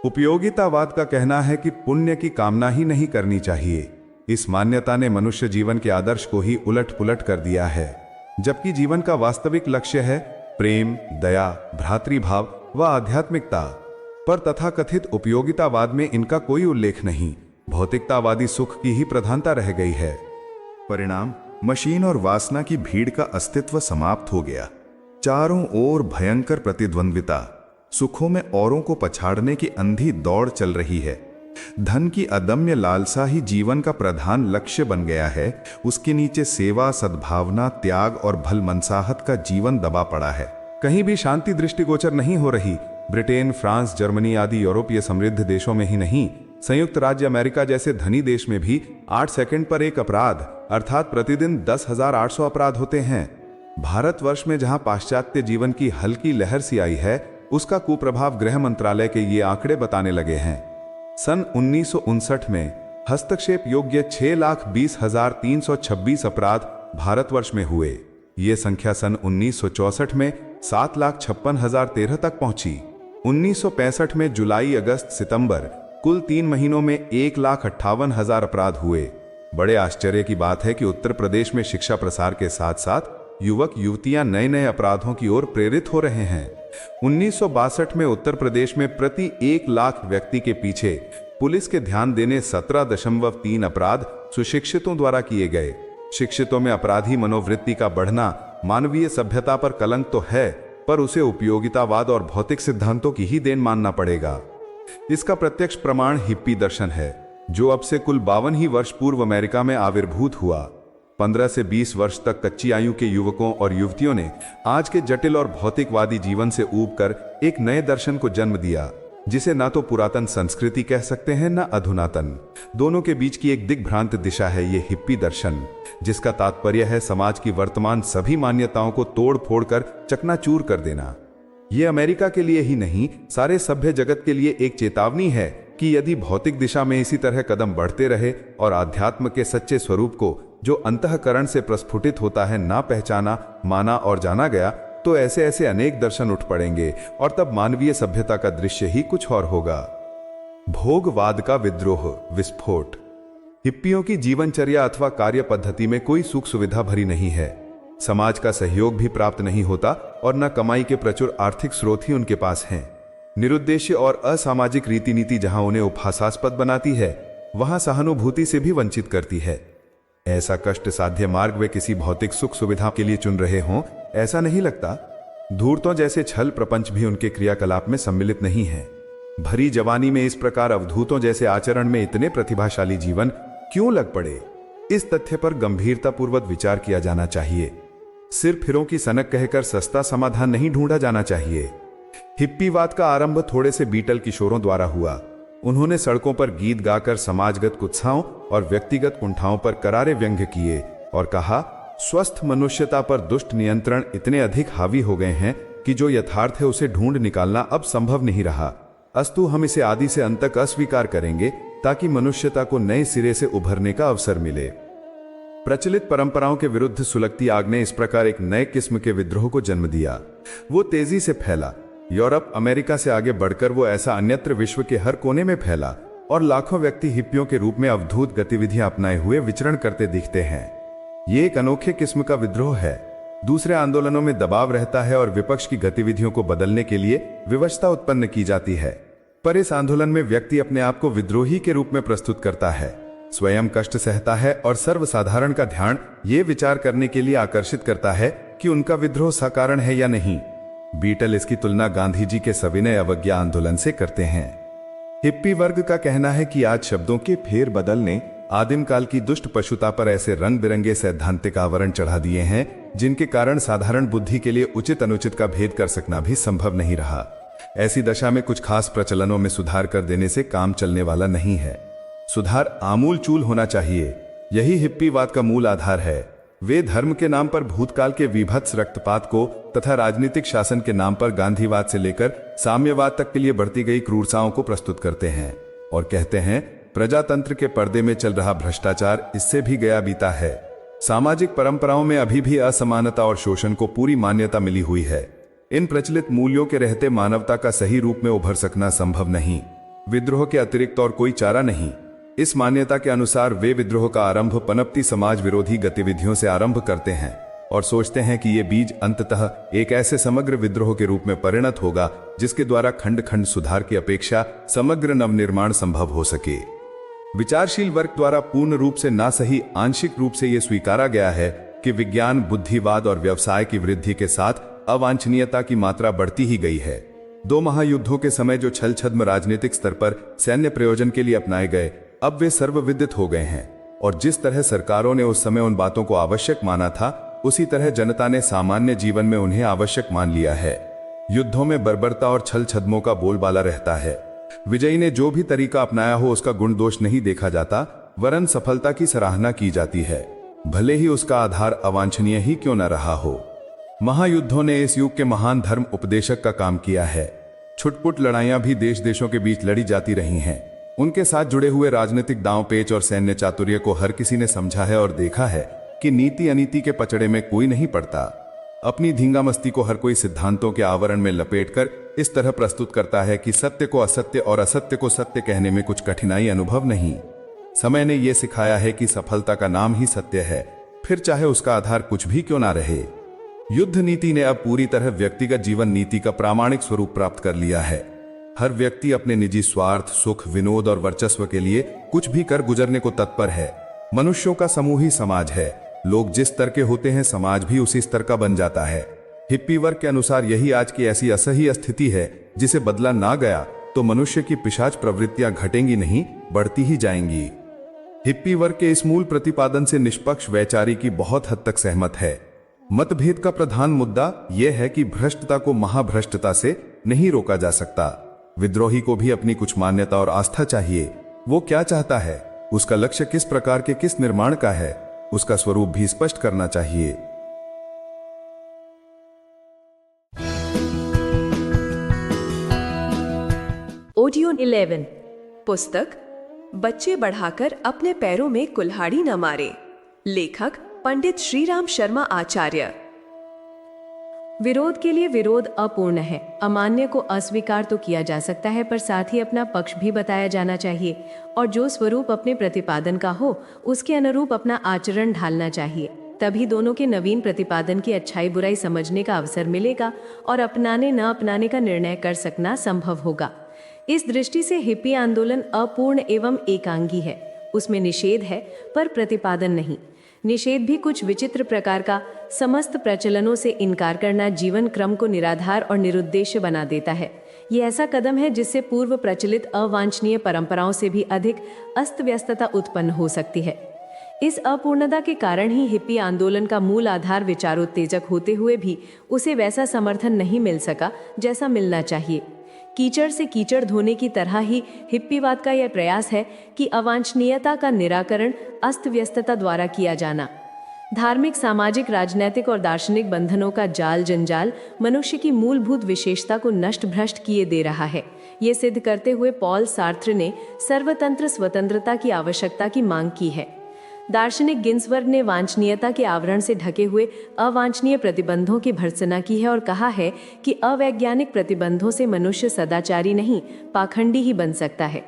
उपयोगितावाद का कहना है कि पुण्य की कामना ही नहीं करनी चाहिए। इस मान्यता ने मनुष्य जीवन के आदर्श को ही उलट पुलट कर दिया है, जबकि जीवन का वास्तविक लक्ष्य है प्रेम, दया, भ्रातृभाव व आध्यात्मिकता। पर तथाकथित उपयोगितावाद में इनका कोई उल्लेख नहीं। भौतिकतावादी सुख की ही प्रधानता रह गई है। परिणाम, मशीन और वासना की भीड़ का अस्तित्व समाप्त हो गया। चारों ओर भयंकर प्रतिद्वंद्विता, सुखों में औरों को पछाड़ने की अंधी दौड़ चल रही है। धन की अदम्य लालसा ही जीवन का प्रधान लक्ष्य बन गया है। उसके नीचे सेवा, सद्भावना, त्याग और भलमनसाहत का जीवन दबा पड़ा है। कहीं भी शांति दृष्टिगोचर नहीं हो रही। ब्रिटेन, फ्रांस, जर्मनी आदि यूरोपीय समृद्ध देशों में ही नहीं, संयुक्त राज्य अमेरिका जैसे धनी देश में भी 8 सेकंड पर एक अपराध अर्थात प्रतिदिन 10,800 अपराध होते हैं। भारतवर्ष में जहां पाश्चात्य जीवन की हल्की लहर सी आई है, उसका कुप्रभाव गृह मंत्रालय के ये आंकड़े बताने लगे हैं। सन 1959 में हस्तक्षेप योग्य 6,20,326 अपराध भारतवर्ष में हुए। ये संख्या सन 1964 में 7,56,013 तक पहुंची। 1965 में जुलाई, अगस्त, सितंबर कुल 3 महीनों में 1,58,000 अपराध हुए। बड़े आश्चर्य की बात है कि उत्तर प्रदेश में शिक्षा प्रसार के साथ साथ युवक युवतियां नए नए अपराधों की ओर प्रेरित हो रहे हैं। 1962 में उत्तर प्रदेश में प्रति 1 लाख व्यक्ति के पीछे पुलिस के ध्यान देने 17.3 अपराध सुशिक्षितों द्वारा किए गए। शिक्षितों में अपराधी मनोवृत्ति का बढ़ना मानवीय सभ्यता पर कलंक तो है, पर उसे उपयोगितावाद और भौतिक सिद्धांतों की ही देन मानना पड़ेगा। इसका प्रत्यक्ष प्रमाण हिप्पी दर्शन है, जो अब से कुल 52 ही वर्ष पूर्व अमेरिका में आविर्भूत हुआ। 15 से 20 वर्ष तक कच्ची आयु के युवकों और युवतियों ने आज के जटिल और भौतिकवादी जीवन से ऊबकर एक नए दर्शन को जन्म दिया, जिसे ना तो पुरातन संस्कृति कह सकते हैं ना अधुनातन। दोनों के बीच की एक दिग्भ्रांत दिशा है ये हिप्पी दर्शन, जिसका तात्पर्य है समाज की वर्तमान सभी मान्यताओं को तोड़ फोड़ कर चकनाचूर कर देना। ये अमेरिका के लिए ही नहीं, सारे सभ्य जगत के लिए एक चेतावनी है कि यदि भौतिक दिशा में इसी तरह कदम बढ़ते रहे और आध्यात्म के सच्चे स्वरूप को, जो अंतःकरण से प्रस्फुटित होता है, ना पहचाना, माना और जाना गया, तो ऐसे ऐसे अनेक दर्शन उठ पड़ेंगे और तब मानवीय सभ्यता का दृश्य ही कुछ और होगा। भोगवाद का विद्रोह, विस्फोट। हिप्पियों की जीवनचर्या अथवा कार्य पद्धति में कोई सुख सुविधा भरी नहीं है। समाज का सहयोग भी प्राप्त नहीं होता और न कमाई के प्रचुर आर्थिक स्रोत ही उनके पास हैं। निरुद्देश्य और असामाजिक रीति नीति जहां उन्हें उपहासास्पद बनाती है, वहां सहानुभूति से भी वंचित करती है। ऐसा कष्ट साध्य मार्ग वे किसी भौतिक सुख सुविधा के लिए चुन रहे हों, ऐसा नहीं लगता। धूर्तों जैसे छल प्रपंच भी उनके क्रियाकलाप में सम्मिलित नहीं है। भरी जवानी में इस प्रकार अवधूतों जैसे आचरण में इतने प्रतिभाशाली जीवन क्यों लग पड़े, इस तथ्य पर गंभीरतापूर्वक विचार किया जाना चाहिए। सिर फिरों की सनक कहकर सस्ता समाधान नहीं ढूंढा जाना चाहिए। हिप्पीवाद का आरंभ थोड़े से बीटल किशोरों द्वारा हुआ। उन्होंने सड़कों पर गीत गाकर समाजगत कुत्साओं और व्यक्तिगत कुंठाओं पर करारे व्यंग्य किए और कहा, स्वस्थ मनुष्यता पर दुष्ट नियंत्रण इतने अधिक हावी हो गए हैं कि जो यथार्थ है उसे ढूंढ निकालना अब संभव नहीं रहा। अस्तु हम इसे आदि से अंत तक अस्वीकार करेंगे ताकि मनुष्यता को नए सिरे से उभरने का अवसर मिले। प्रचलित परंपराओं के विरुद्ध सुलगती आग ने इस प्रकार एक नए किस्म के विद्रोह को जन्म दिया। वो तेजी से फैला। यूरोप, अमेरिका से आगे बढ़कर वो ऐसा अन्यत्र विश्व के हर कोने में फैला और लाखों व्यक्ति हिप्पियों के रूप में अवधूत गतिविधियां अपनाए हुए विचरण करते दिखते हैं। ये एक अनोखे किस्म का विद्रोह है। दूसरे आंदोलनों में दबाव रहता है और विपक्ष की गतिविधियों को बदलने के लिए विवशता उत्पन्न की जाती है, पर इस आंदोलन में व्यक्ति अपने आप को विद्रोही के रूप में प्रस्तुत करता है, स्वयं कष्ट सहता है और सर्वसाधारण का ध्यान ये विचार करने के लिए आकर्षित करता है कि उनका विद्रोह सकारण है या नहीं। बीटल इसकी तुलना गांधी जी के सविनय अवज्ञा आंदोलन से करते हैं। हिप्पी वर्ग का कहना है कि आज शब्दों के फेर बदल ने आदिम काल की दुष्ट पशुता पर ऐसे रंग बिरंगे सैद्धांतिक आवरण चढ़ा दिए हैं जिनके कारण साधारण बुद्धि के लिए उचित अनुचित का भेद कर सकना भी संभव नहीं रहा। ऐसी दशा में कुछ खास प्रचलनों में सुधार कर देने से काम चलने वाला नहीं है। सुधार आमूल चूल होना चाहिए। यही हिप्पीवाद का मूल आधार है। वे धर्म के नाम पर भूतकाल के विभत्स रक्तपात को तथा राजनीतिक शासन के नाम पर गांधीवाद से लेकर साम्यवाद तक के लिए बढ़ती गई क्रूरताओं को प्रस्तुत करते हैं और कहते हैं प्रजातंत्र के पर्दे में चल रहा भ्रष्टाचार इससे भी गया बीता है। सामाजिक परंपराओं में अभी भी असमानता और शोषण को पूरी मान्यता मिली हुई है। इन प्रचलित मूल्यों के रहते मानवता का सही रूप में उभर सकना संभव नहीं। विद्रोह के अतिरिक्त और कोई चारा नहीं। इस मान्यता के अनुसार वे विद्रोह का आरंभ पनपती समाज विरोधी गतिविधियों से आरंभ करते हैं और सोचते हैं कि ये बीज अंततः एक ऐसे समग्र विद्रोह के रूप में परिणत होगा जिसके द्वारा खंड खंड सुधार की अपेक्षा समग्र नवनिर्माण संभव हो सके। विचारशील वर्ग द्वारा पूर्ण रूप से ना सही आंशिक रूप से यह स्वीकारा गया है कि विज्ञान, बुद्धिवाद और व्यवसाय की वृद्धि के साथ अवांछनीयता की मात्रा बढ़ती ही गई है। 2 महायुद्धों के समय जो छल छद्म राजनीतिक स्तर पर सैन्य प्रयोजन के लिए अपनाए गए अब वे सर्वविदित हो गए हैं और जिस तरह सरकारों ने उस समय उन बातों को आवश्यक माना था उसी तरह जनता ने सामान्य जीवन में उन्हें आवश्यक मान लिया है। युद्धों में बर्बरता और छल छद्मों का बोलबाला रहता है। विजयी ने जो भी तरीका अपनाया हो उसका गुण दोष नहीं देखा जाता, वरन सफलता की सराहना की जाती है, भले ही उसका आधार अवांछनीय ही क्यों न रहा हो। महायुद्धों ने इस युग के महान धर्म उपदेशक का काम किया है। छुटपुट लड़ाइयां भी देश देशों के बीच लड़ी जाती रही हैं। उनके साथ जुड़े हुए राजनीतिक दांव पेच और सैन्य चातुर्य को हर किसी ने समझा है और देखा है कि नीति अनीति के पचड़े में कोई नहीं पड़ता। अपनी धींगामस्ती को हर कोई सिद्धांतों के आवरण में लपेटकर इस तरह प्रस्तुत करता है कि सत्य को असत्य और असत्य को सत्य कहने में कुछ कठिनाई अनुभव नहीं। समय ने यह सिखाया है कि सफलता का नाम ही सत्य है, फिर चाहे उसका आधार कुछ भी क्यों ना रहे। युद्ध नीति ने अब पूरी तरह व्यक्तिगत जीवन नीति का प्रामाणिक स्वरूप प्राप्त कर लिया है। हर व्यक्ति अपने निजी स्वार्थ, सुख, विनोद और वर्चस्व के लिए कुछ भी कर गुजरने को तत्पर है। मनुष्यों का समूह ही समाज है। लोग जिस स्तर के होते हैं समाज भी उसी स्तर का बन जाता है। हिप्पी वर्ग के अनुसार यही आज की ऐसी असह्य स्थिति है जिसे बदला ना गया तो मनुष्य की पिशाच प्रवृत्तियां घटेंगी नहीं, बढ़ती ही जाएंगी। हिप्पी वर्ग के इस मूल प्रतिपादन से निष्पक्ष वैचारिकी बहुत हद तक सहमत है। मतभेद का प्रधान मुद्दा यह है कि भ्रष्टता को महाभ्रष्टता से नहीं रोका जा सकता। विद्रोही को भी अपनी कुछ मान्यता और आस्था चाहिए। वो क्या चाहता है, उसका लक्ष्य किस प्रकार के किस निर्माण का है, उसका स्वरूप भी स्पष्ट करना चाहिए। ऑडियो 11 पुस्तक बच्चे बढ़ाकर अपने पैरों में कुल्हाड़ी न मारे। लेखक पंडित श्रीराम शर्मा आचार्य। विरोध के लिए विरोध अपूर्ण है। अमान्य को अस्वीकार तो किया जा सकता है, पर साथ ही अपना पक्ष भी बताया जाना चाहिए और जो स्वरूप अपने प्रतिपादन का हो उसके अनुरूप अपना आचरण ढालना चाहिए। तभी दोनों के नवीन प्रतिपादन की अच्छाई बुराई समझने का अवसर मिलेगा और अपनाने न अपनाने का निर्णय कर सकना संभव होगा। इस दृष्टि से हिप्पी आंदोलन अपूर्ण एवं एकांगी है। उसमें निषेध है पर प्रतिपादन नहीं। निषेध भी कुछ विचित्र प्रकार का। समस्त प्रचलनों से इनकार करना जीवन क्रम को निराधार और निरुद्देश्य बना देता है। ये ऐसा कदम है जिससे पूर्व प्रचलित अवांछनीय परंपराओं से भी अधिक अस्त व्यस्तता उत्पन्न हो सकती है। इस अपूर्णता के कारण ही हिप्पी आंदोलन का मूल आधार विचारोत्तेजक होते हुए भी उसे वैसा समर्थन नहीं मिल सका जैसा मिलना चाहिए। कीचड़ से कीचड़ धोने की तरह ही हिप्पीवाद का यह प्रयास है कि अवांछनीयता का निराकरण अस्त व्यस्तता द्वारा किया जाना। धार्मिक, सामाजिक, राजनैतिक और दार्शनिक बंधनों का जाल जंजाल मनुष्य की मूलभूत विशेषता को नष्ट भ्रष्ट किए दे रहा है। ये सिद्ध करते हुए पॉल सार्त्र ने सर्वतंत्र स्वतंत्रता की आवश्यकता की मांग की है। दार्शनिक गिन्सबर्ग ने वांछनीयता के आवरण से ढके हुए अवांछनीय प्रतिबंधों की भर्त्सना की है और कहा है कि अवैज्ञानिक प्रतिबंधों से मनुष्य सदाचारी नहीं, पाखंडी ही बन सकता है।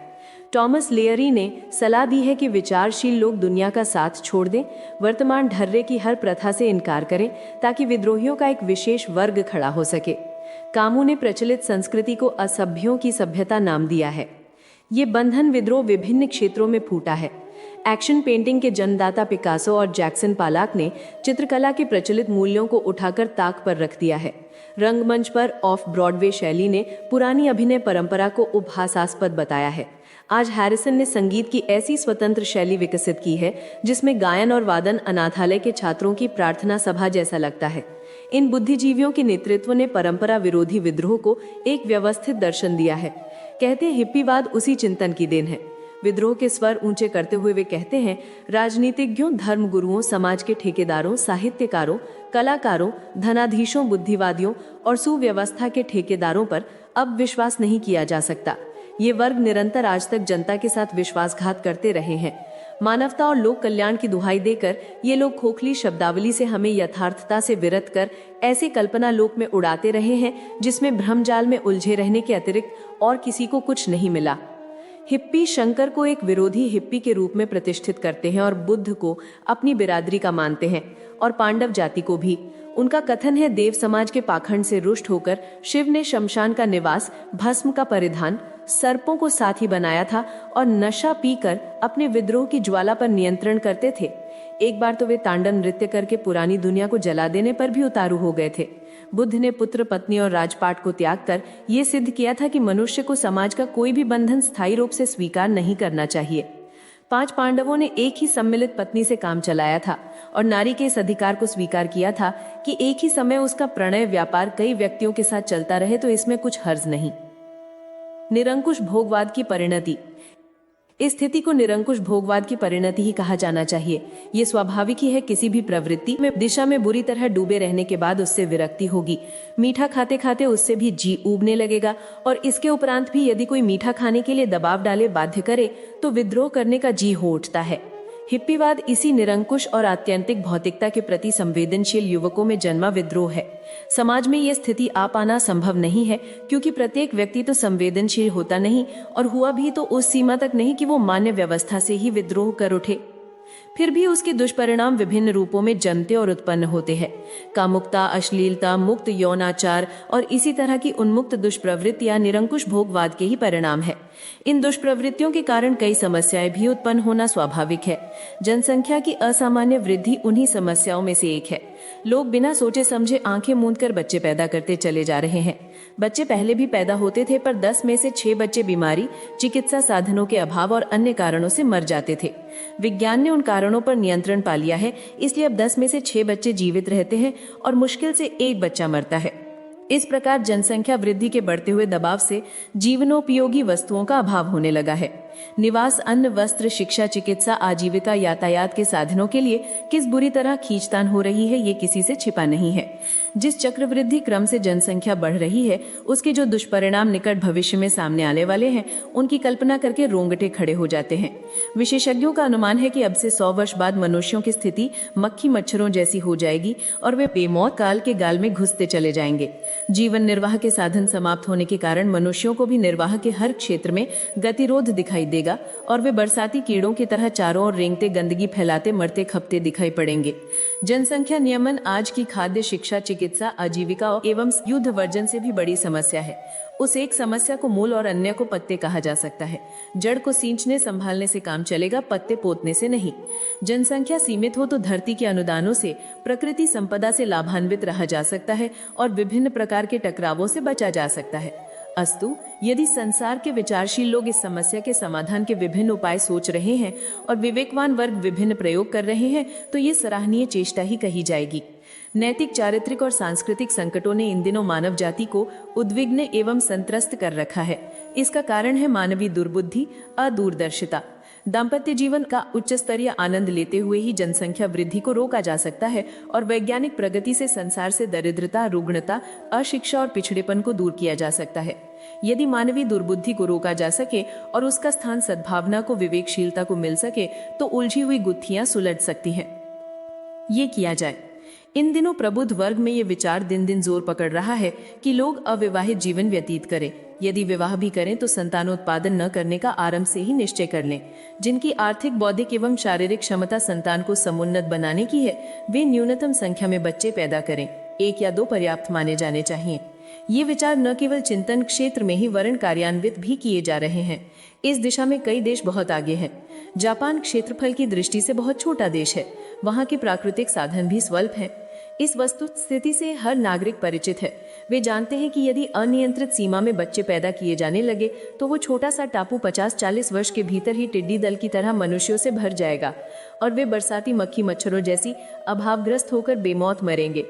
टॉमस लेयरी ने सलाह दी है कि विचारशील लोग दुनिया का साथ छोड़ दें, वर्तमान ढर्रे की हर प्रथा से इनकार करें ताकि विद्रोहियों का एक विशेष वर्ग खड़ा हो सके। कामू ने प्रचलित संस्कृति को असभ्यों की सभ्यता नाम दिया है। ये बंधन विद्रोह विभिन्न क्षेत्रों में फूटा है। एक्शन पेंटिंग के जन्मदाता पिकासो और जैक्सन पालाक ने चित्रकला के प्रचलित मूल्यों को उठाकर ताक पर रख दिया है। रंगमंच पर ऑफ ब्रॉडवे शैली ने पुरानी अभिनय परंपरा को उपहासास्पद बताया है। आज हैरिसन ने संगीत की ऐसी स्वतंत्र शैली विकसित की है जिसमें गायन और वादन अनाथालय के छात्रों की प्रार्थना सभा जैसा लगता है। इन बुद्धिजीवियों के नेतृत्व ने परंपरा विरोधी विद्रोह को एक व्यवस्थित दर्शन दिया है। कहते हैं हिप्पीवाद उसी चिंतन की देन है। विद्रोह के स्वर ऊंचे करते हुए वे कहते हैं, राजनीतिज्ञों, धर्मगुरुओं, समाज के ठेकेदारों, साहित्यकारों, कलाकारों, धनाधीशों, बुद्धिवादियों और सुव्यवस्था के ठेकेदारों पर अब विश्वास नहीं किया जा सकता। ये वर्ग निरंतर आज तक जनता के साथ विश्वासघात करते रहे हैं। मानवता और लोक कल्याण की दुहाई देकर ये लोग खोखली शब्दावली से हमें यथार्थता से विरत कर ऐसे कल्पना लोक में उड़ाते रहे हैं जिसमें भ्रमजाल में उलझे रहने के अतिरिक्त और किसी को कुछ नहीं मिला। हिप्पी शंकर को एक विरोधी हिप्पी के रूप में प्रतिष्ठित करते हैं और बुद्ध को अपनी बिरादरी का मानते हैं और पांडव जाति को भी। उनका कथन है, देव समाज के पाखंड से रुष्ट होकर शिव ने शमशान का निवास, भस्म का परिधान, सर्पों को साथी बनाया था और नशा पीकर अपने विद्रोह की ज्वाला पर नियंत्रण करते थे। एक बार तो वे तांडव नृत्य करके पुरानी दुनिया को जला देने पर भी उतारू हो गए थे। बुद्ध ने पुत्र, पत्नी और राजपाट को त्याग कर ये सिद्ध किया था कि मनुष्य को समाज का कोई भी बंधन स्थायी रूप से स्वीकार नहीं करना चाहिए। 5 पांडवों ने एक ही सम्मिलित पत्नी से काम चलाया था और नारी के इस अधिकार को स्वीकार किया था कि एक ही समय उसका प्रणय व्यापार कई व्यक्तियों के साथ चलता रहे तो इसमें कुछ हर्ज नहीं। निरंकुश भोगवाद की परिणति। इस स्थिति को निरंकुश भोगवाद की परिणति ही कहा जाना चाहिए। ये स्वाभाविक ही है, किसी भी प्रवृत्ति में दिशा में बुरी तरह डूबे रहने के बाद उससे विरक्ति होगी। मीठा खाते खाते उससे भी जी ऊबने लगेगा और इसके उपरांत भी यदि कोई मीठा खाने के लिए दबाव डाले, बाध्य करे तो विद्रोह करने का जी हो उठता है। हिप्पीवाद इसी निरंकुश और आत्यंतिक भौतिकता के प्रति संवेदनशील युवकों में जन्मा विद्रोह है। समाज में यह स्थिति आ पाना संभव नहीं है क्योंकि प्रत्येक व्यक्ति तो संवेदनशील होता नहीं और हुआ भी तो उस सीमा तक नहीं कि वो मान्य व्यवस्था से ही विद्रोह कर उठे। फिर भी उसके दुष्परिणाम विभिन्न रूपों में जन्मते और उत्पन्न होते हैं। कामुकता, अश्लीलता, मुक्त यौनाचार और इसी तरह की उन्मुक्त दुष्प्रवृत्तियां निरंकुश भोगवाद के ही परिणाम है। इन दुष्प्रवृत्तियों के कारण कई समस्याएं भी उत्पन्न होना स्वाभाविक है। जनसंख्या की असामान्य वृद्धि उन्हीं समस्याओं में से एक है। लोग बिना सोचे समझे आंखें मूंद कर बच्चे पैदा करते चले जा रहे हैं। बच्चे पहले भी पैदा होते थे पर 10 में से 6 बच्चे बीमारी, चिकित्सा साधनों के अभाव और अन्य कारणों से मर जाते थे। विज्ञान ने उन कारणों पर नियंत्रण पा लिया है, इसलिए अब 10 में से 6 बच्चे जीवित रहते हैं और मुश्किल से 1 बच्चा मरता है। इस प्रकार जनसंख्या वृद्धि के बढ़ते हुए दबाव से जीवनोपयोगी वस्तुओं का अभाव होने लगा है। निवास, अन्न, वस्त्र, शिक्षा, चिकित्सा, आजीविका, यातायात के साधनों के लिए किस बुरी तरह खींचतान हो रही है, ये किसी से छिपा नहीं है। जिस चक्रवृद्धि क्रम से जनसंख्या बढ़ रही है, उसके जो दुष्परिणाम निकट भविष्य में सामने आने वाले हैं, उनकी कल्पना करके रोंगटे खड़े हो जाते हैं। विशेषज्ञों का अनुमान है कि अब से 100 वर्ष बाद मनुष्यों की स्थिति मक्खी मच्छरों जैसी हो जाएगी और वे बेमौत काल के गाल में घुसते चले जाएंगे। जीवन निर्वाह के साधन समाप्त होने के कारण मनुष्यों को भी निर्वाह के हर क्षेत्र में गतिरोध दिखाई देगा और वे बरसाती कीड़ों की तरह चारों ओर रेंगते, गंदगी फैलाते, मरते खपते दिखाई पड़ेंगे। जनसंख्या नियमन आज की खाद्य, शिक्षा, चिकित्सा, आजीविका एवं युद्ध वर्जन से भी बड़ी समस्या है। उस एक समस्या को मूल और अन्य को पत्ते कहा जा सकता है। जड़ को सींचने संभालने से काम चलेगा, पत्ते पोतने से नहीं। जनसंख्या सीमित हो तो धरती के अनुदानों से, प्रकृति संपदा से लाभान्वित रहा जा सकता है और विभिन्न प्रकार के टकरावों से बचा जा सकता है। अस्तु, यदि संसार के विचारशील लोग इस समस्या के समाधान के विभिन्न उपाय सोच रहे हैं और विवेकवान वर्ग विभिन्न प्रयोग कर रहे हैं, तो ये सराहनीय चेष्टा ही कही जाएगी। नैतिक, चारित्रिक और सांस्कृतिक संकटों ने इन दिनों मानव जाति को उद्विग्न एवं संत्रस्त कर रखा है। इसका कारण है मानवीय दुर्बुद्धि, अदूरदर्शिता। दाम्पत्य जीवन का उच्च स्तरीय आनंद लेते हुए ही जनसंख्या वृद्धि को रोका जा सकता है और वैज्ञानिक प्रगति से संसार से दरिद्रता, रुग्णता, अशिक्षा और पिछड़ेपन को दूर किया जा सकता है। यदि मानवीय दुर्बुद्धि को रोका जा सके और उसका स्थान सद्भावना को, विवेकशीलता को मिल सके तो उलझी हुई गुत्थियां सुलझ सकती हैं। ये किया जाए। इन दिनों प्रबुद्ध वर्ग में ये विचार दिन दिन जोर पकड़ रहा है कि लोग अविवाहित जीवन व्यतीत करें। यदि विवाह भी करें तो संतानोत्पादन न करने का आरंभ से ही निश्चय कर लें। जिनकी आर्थिक, बौद्धिक एवं शारीरिक क्षमता संतान को समुन्नत बनाने की है, वे न्यूनतम संख्या में बच्चे पैदा करें। 1 या 2 पर्याप्त माने जाने चाहिए। ये विचार न केवल चिंतन क्षेत्र में ही वरन कार्यान्वित भी किए जा रहे हैं। इस दिशा में कई देश बहुत आगे हैं। जापान क्षेत्रफल की दृष्टि से बहुत छोटा देश है। वहाँ के प्राकृतिक साधन भी स्वल्प हैं। इस वस्तुस्थिति से हर नागरिक परिचित है। वे जानते हैं कि यदि अनियंत्रित सीमा में बच्चे पैदा किए जाने लगे तो वो छोटा सा टापू 50-40 वर्ष के भीतर ही टिड्डी दल की तरह मनुष्यों से भर जाएगा और वे बरसाती मक्खी मच्छरों जैसी अभावग्रस्त होकर बेमौत मरेंगे।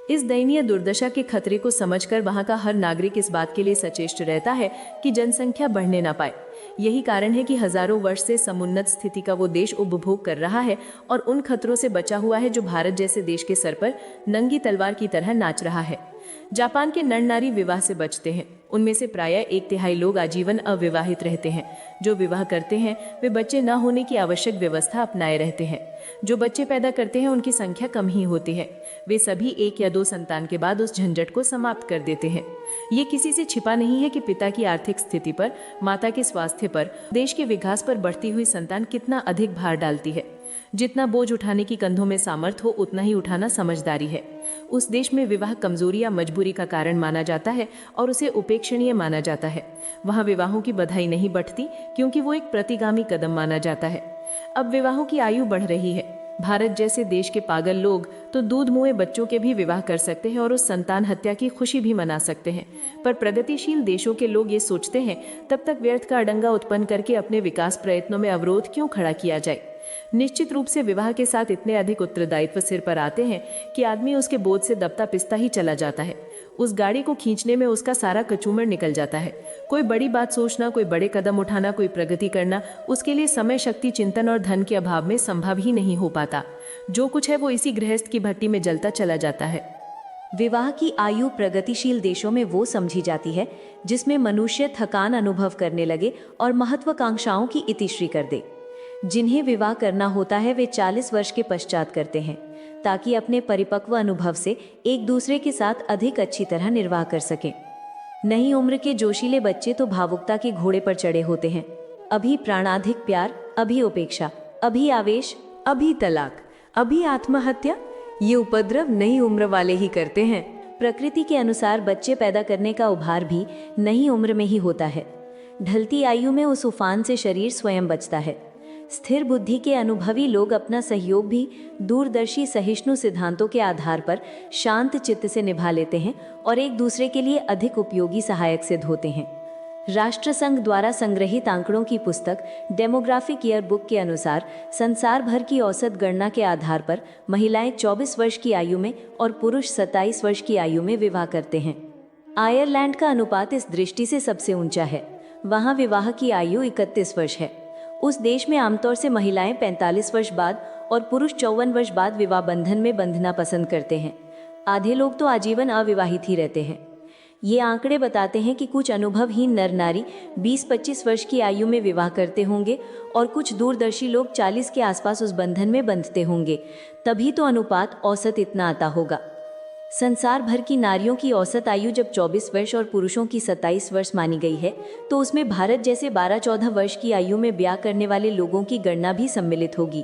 इस दयनीय दुर्दशा के खतरे को समझकर वहां का हर नागरिक इस बात के लिए सचेष्ट रहता है कि जनसंख्या बढ़ने ना पाए। यही कारण है कि हजारों वर्ष से समुन्नत स्थिति का वो देश उपभोग कर रहा है और उन खतरों से बचा हुआ है जो भारत जैसे देश के सर पर नंगी तलवार की तरह नाच रहा है। जापान के नर नारी विवाह से बचते हैं। उनमें से प्रायः 1/3 लोग आजीवन अविवाहित रहते हैं। जो विवाह करते हैं वे बच्चे न होने की आवश्यक व्यवस्था अपनाए रहते हैं। जो बच्चे पैदा करते हैं उनकी संख्या कम ही होती है। वे सभी 1 या 2 संतान के बाद उस झंझट को समाप्त कर देते हैं। ये किसी से छिपा नहीं है कि पिता की आर्थिक स्थिति पर, माता के स्वास्थ्य पर, देश के विकास पर बढ़ती हुई संतान कितना अधिक भार डालती है। जितना बोझ उठाने की कंधों में सामर्थ्य हो उतना ही उठाना समझदारी है। उस देश में विवाह कमजोरी या मजबूरी का कारण माना जाता है और उसे उपेक्षणीय माना जाता है। वहाँ विवाहों की बधाई नहीं बढ़ती क्योंकि वो एक प्रतिगामी कदम माना जाता है। अब विवाहों की आयु बढ़ रही है। भारत जैसे देश के पागल लोग तो दूध मुए बच्चों के भी विवाह कर सकते हैं और उस संतान हत्या की खुशी भी मना सकते हैं, पर प्रगतिशील देशों के लोग ये सोचते हैं तब तक व्यर्थ का अडंगा उत्पन्न करके अपने विकास प्रयत्नों में अवरोध क्यों खड़ा किया जाए। निश्चित रूप से विवाह के साथ इतने अधिक उत्तरदायित्व सिर पर आते हैं कि आदमी उसके बोझ से दबता पिसता ही चला जाता है। उस गाड़ी को खींचने में उसका सारा कचूमर निकल जाता है। कोई बड़ी बात सोचना, कोई बड़े कदम उठाना, कोई प्रगति करना उसके लिए समय, शक्ति, चिंतन और धन के अभाव में संभव ही नहीं हो पाता। जो कुछ है वो इसी गृहस्थ की भट्टी में जलता चला जाता है। विवाह की आयु प्रगतिशील देशों में वो समझी जाती है जिसमें मनुष्य थकान अनुभव करने लगे और महत्वाकांक्षाओं की इतिश्री कर दे। जिन्हें विवाह करना होता है वे 40 वर्ष के पश्चात करते हैं ताकि अपने परिपक्व अनुभव से एक दूसरे के साथ अधिक अच्छी तरह निर्वाह कर सकें। नई उम्र के जोशीले बच्चे तो भावुकता के घोड़े पर चढ़े होते हैं। अभी प्राणाधिक प्यार, अभी उपेक्षा, अभी आवेश, अभी तलाक, अभी आत्महत्या। ये उपद्रव नई उम्र वाले ही करते हैं। प्रकृति के अनुसार बच्चे पैदा करने का उभार भी नई उम्र में ही होता है। ढलती आयु में उस उफान से शरीर स्वयं बचता है। स्थिर बुद्धि के अनुभवी लोग अपना सहयोग भी दूरदर्शी सहिष्णु सिद्धांतों के आधार पर शांत चित्त से निभा लेते हैं और एक दूसरे के लिए अधिक उपयोगी सहायक सिद्ध होते हैं। राष्ट्रसंघ द्वारा संग्रहित आंकड़ों की पुस्तक डेमोग्राफिक ईयर बुक के अनुसार संसार भर की औसत गणना के आधार पर महिलाएं 24 वर्ष की आयु में और पुरुष 27 वर्ष की आयु में विवाह करते हैं। आयरलैंड का अनुपात इस दृष्टि से सबसे ऊंचा है। वहां विवाह की आयु 31 वर्ष है। उस देश में आमतौर से महिलाएं 45 वर्ष बाद और पुरुष 54 वर्ष बाद विवाह बंधन में बंधना पसंद करते हैं। आधे लोग तो आजीवन अविवाहित ही रहते हैं। ये आंकड़े बताते हैं कि कुछ अनुभवहीन नर नारी 20-25 वर्ष की आयु में विवाह करते होंगे और कुछ दूरदर्शी लोग 40 के आसपास उस बंधन में बंधते होंगे। तभी तो अनुपात औसत इतना आता होगा। संसार भर की नारियों की औसत आयु जब 24 वर्ष और पुरुषों की 27 वर्ष मानी गई है तो उसमें भारत जैसे 12-14 वर्ष की आयु में ब्याह करने वाले लोगों की गणना भी सम्मिलित होगी।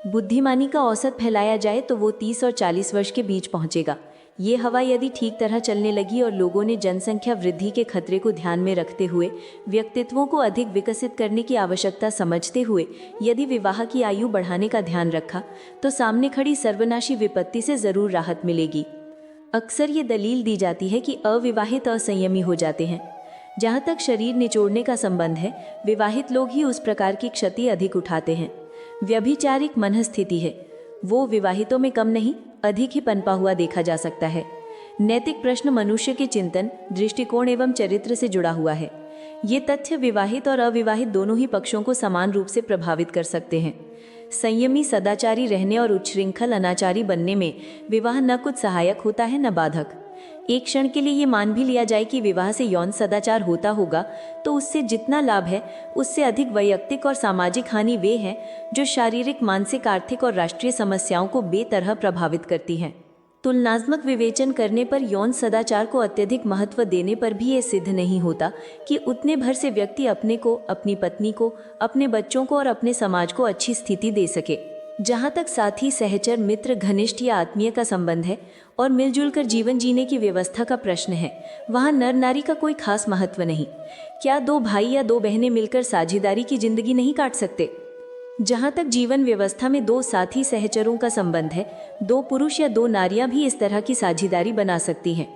बुद्धिमानी का औसत फैलाया जाए तो वो 30 और 40 वर्ष के बीच पहुंचेगा। ये हवा यदि ठीक तरह चलने लगी और लोगों ने जनसंख्या वृद्धि के खतरे को ध्यान में रखते हुए व्यक्तित्वों को अधिक विकसित करने की आवश्यकता समझते हुए यदि विवाह की आयु बढ़ाने का ध्यान रखा तो सामने खड़ी सर्वनाशी विपत्ति से जरूर राहत मिलेगी। अक्सर ये दलील दी जाती है कि अविवाहित असंयमी हो जाते हैं। जहाँ तक शरीर निचोड़ने का संबंध है, विवाहित लोग ही उस प्रकार की क्षति अधिक उठाते हैं। व्यभिचारिक मनस्थिति है, वो विवाहितों में कम नहीं अधिक ही पनपा हुआ देखा जा सकता है। नैतिक प्रश्न मनुष्य के चिंतन, दृष्टिकोण एवं चरित्र से जुड़ा हुआ है। ये तथ्य विवाहित और अविवाहित दोनों ही पक्षों को समान रूप से प्रभावित कर सकते हैं। संयमी सदाचारी रहने और उच्छृंखल अनाचारी बनने में विवाह न कुछ सहायक होता है न बाधक। एक क्षण के लिए ये मान भी लिया जाए कि विवाह से यौन सदाचार होता होगा तो उससे जितना लाभ है उससे अधिक वैयक्तिक और सामाजिक हानि वे है जो शारीरिक, मानसिक, आर्थिक और राष्ट्रीय समस्याओं को बेतरह प्रभावित करती हैं। तुलनात्मक विवेचन करने पर यौन सदाचार को अत्यधिक महत्व देने पर भी ये सिद्ध नहीं होता कि उतने भर से व्यक्ति अपने को, अपनी पत्नी को, अपने बच्चों को और अपने समाज को अच्छी स्थिति दे सके। जहाँ तक साथी, सहचर, मित्र, घनिष्ठ या आत्मीय का संबंध है और मिलजुल कर जीवन जीने की व्यवस्था का प्रश्न है, वहाँ नर नारी का कोई खास महत्व नहीं। क्या 2 भाई या 2 बहनें मिलकर साझेदारी की जिंदगी नहीं काट सकते? जहाँ तक जीवन व्यवस्था में दो साथी सहचरों का संबंध है, दो पुरुष या दो नारियां भी इस तरह की साझेदारी बना सकती हैं।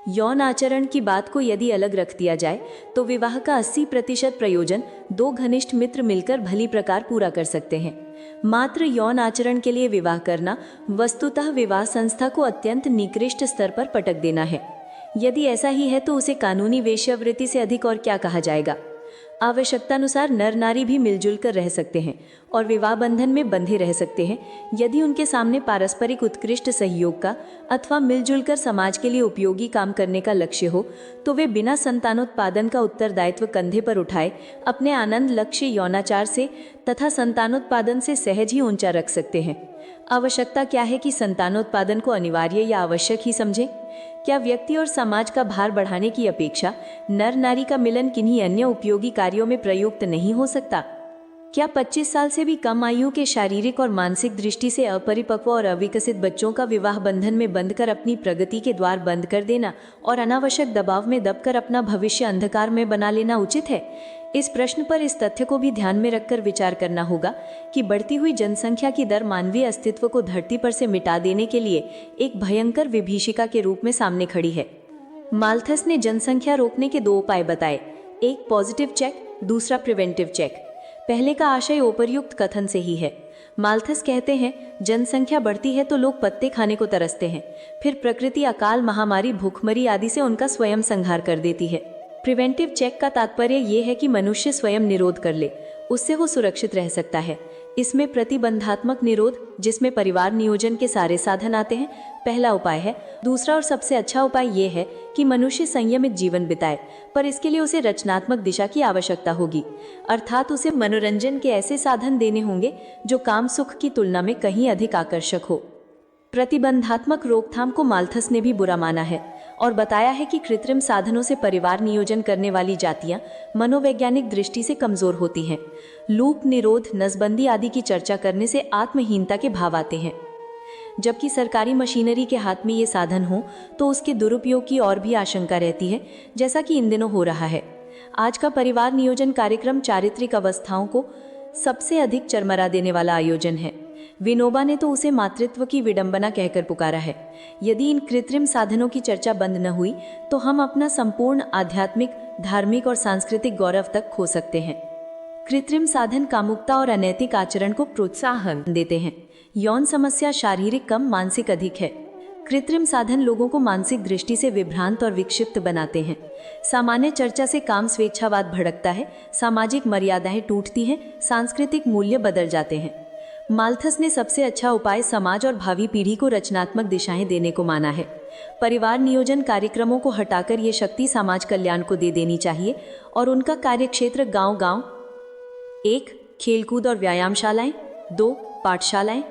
यौन आचरण की बात को यदि अलग रख दिया जाए तो विवाह का 80% प्रयोजन दो घनिष्ठ मित्र मिलकर भली प्रकार पूरा कर सकते हैं। मात्र यौन आचरण के लिए विवाह करना वस्तुतः विवाह संस्था को अत्यंत निकृष्ट स्तर पर पटक देना है। यदि ऐसा ही है तो उसे कानूनी वेश्यावृत्ति से अधिक और क्या कहा जाएगा। आवश्यकतानुसार नर नारी भी मिलजुल कर रह सकते हैं और विवाह बंधन में बंधे रह सकते हैं यदि उनके सामने पारस्परिक उत्कृष्ट सहयोग का अथवा मिलजुल कर समाज के लिए उपयोगी काम करने का लक्ष्य हो, तो वे बिना संतानोत्पादन का उत्तरदायित्व कंधे पर उठाए अपने आनंद लक्ष्य यौनाचार से तथा संतानोत्पादन से सहज ही ऊंचा रख सकते हैं। आवश्यकता क्या है कि संतानोत्पादन को अनिवार्य या आवश्यक ही समझें? क्या व्यक्ति और समाज का भार बढ़ाने की अपेक्षा नर नारी का मिलन किन्हीं अन्य उपयोगी कार्यों में प्रयुक्त नहीं हो सकता? क्या 25 साल से भी कम आयु के शारीरिक और मानसिक दृष्टि से अपरिपक्व और अविकसित बच्चों का विवाह बंधन में बंधकर अपनी प्रगति के द्वार बंद कर देना और अनावश्यक दबाव में दबकर अपना भविष्य अंधकार में बना लेना उचित है? इस प्रश्न पर इस तथ्य को भी ध्यान में रखकर विचार करना होगा कि बढ़ती हुई जनसंख्या की दर मानवीय अस्तित्व को धरती पर से मिटा देने के लिए एक भयंकर विभीषिका के रूप में सामने खड़ी है। माल्थस ने जनसंख्या रोकने के 2 उपाय बताए, एक पॉजिटिव चेक, दूसरा प्रिवेंटिव चेक। पहले का आशय उपर्युक्त कथन से ही है। माल्थस कहते हैं, जनसंख्या बढ़ती है तो लोग पत्ते खाने को तरसते हैं, फिर प्रकृति अकाल, महामारी, भूखमरी आदि से उनका स्वयं संहार कर देती है। प्रिवेंटिव चेक का तात्पर्य ये है कि मनुष्य स्वयं निरोध कर ले, उससे वो सुरक्षित रह सकता है। इसमें प्रतिबंधात्मक निरोध, जिसमें परिवार नियोजन के सारे साधन आते हैं, पहला उपाय है। दूसरा और सबसे अच्छा उपाय ये है कि मनुष्य संयमित जीवन बिताए, पर इसके लिए उसे रचनात्मक दिशा की आवश्यकता होगी, अर्थात उसे मनोरंजन के ऐसे साधन देने होंगे जो काम सुख की तुलना में कहीं अधिक आकर्षक हो। प्रतिबंधात्मक रोकथाम को माल्थस ने भी बुरा माना है और बताया है कि कृत्रिम साधनों से परिवार नियोजन करने वाली जातियां मनोवैज्ञानिक दृष्टि से कमजोर होती हैं। लूप, निरोध, नसबंदी आदि की चर्चा करने से आत्महीनता के भाव आते हैं। जबकि सरकारी मशीनरी के हाथ में ये साधन हो तो उसके दुरुपयोग की और भी आशंका रहती है, जैसा कि इन दिनों हो रहा है। आज का परिवार नियोजन कार्यक्रम चारित्रिक अवस्थाओं को सबसे अधिक चरमरा देने वाला आयोजन है। विनोबा ने तो उसे मातृत्व की विडंबना कहकर पुकारा है। यदि इन कृत्रिम साधनों की चर्चा बंद न हुई तो हम अपना संपूर्ण आध्यात्मिक, धार्मिक और सांस्कृतिक गौरव तक खो सकते हैं। कृत्रिम साधन कामुकता और अनैतिक आचरण को प्रोत्साहन देते हैं। यौन समस्या शारीरिक कम, मानसिक अधिक है। कृत्रिम साधन लोगों को मानसिक दृष्टि से विभ्रांत और विक्षिप्त बनाते हैं। सामान्य चर्चा से काम स्वेच्छावाद भड़कता है, सामाजिक मर्यादाएं टूटती हैं, सांस्कृतिक मूल्य बदल जाते हैं। माल्थस ने सबसे अच्छा उपाय समाज और भावी पीढ़ी को रचनात्मक दिशाएं देने को माना है। परिवार नियोजन कार्यक्रमों को हटाकर ये शक्ति समाज कल्याण को दे देनी चाहिए और उनका कार्यक्षेत्र गांव-गांव 1. खेलकूद और व्यायामशालाएं, 2. पाठशालाएं,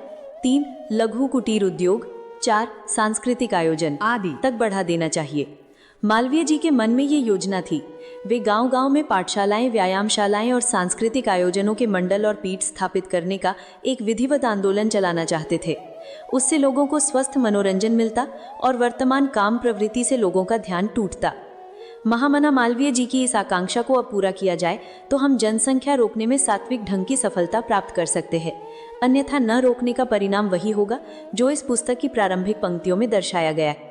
3. लघु कुटीर उद्योग, 4. सांस्कृतिक आयोजन आदि तक बढ़ा देना चाहिए। मालवीय जी के मन में ये योजना थी। वे गांव-गांव में पाठशालाएं, व्यायामशालाएं और सांस्कृतिक आयोजनों के मंडल और पीठ स्थापित करने का एक विधिवत आंदोलन चलाना चाहते थे। उससे लोगों को स्वस्थ मनोरंजन मिलता और वर्तमान काम प्रवृत्ति से लोगों का ध्यान टूटता। महामना मालवीय जी की इस आकांक्षा को अब पूरा किया जाए तो हम जनसंख्या रोकने में सात्विक ढंग की सफलता प्राप्त कर सकते हैं। अन्यथा न रोकने का परिणाम वही होगा जो इस पुस्तक की प्रारंभिक पंक्तियों में दर्शाया गया है।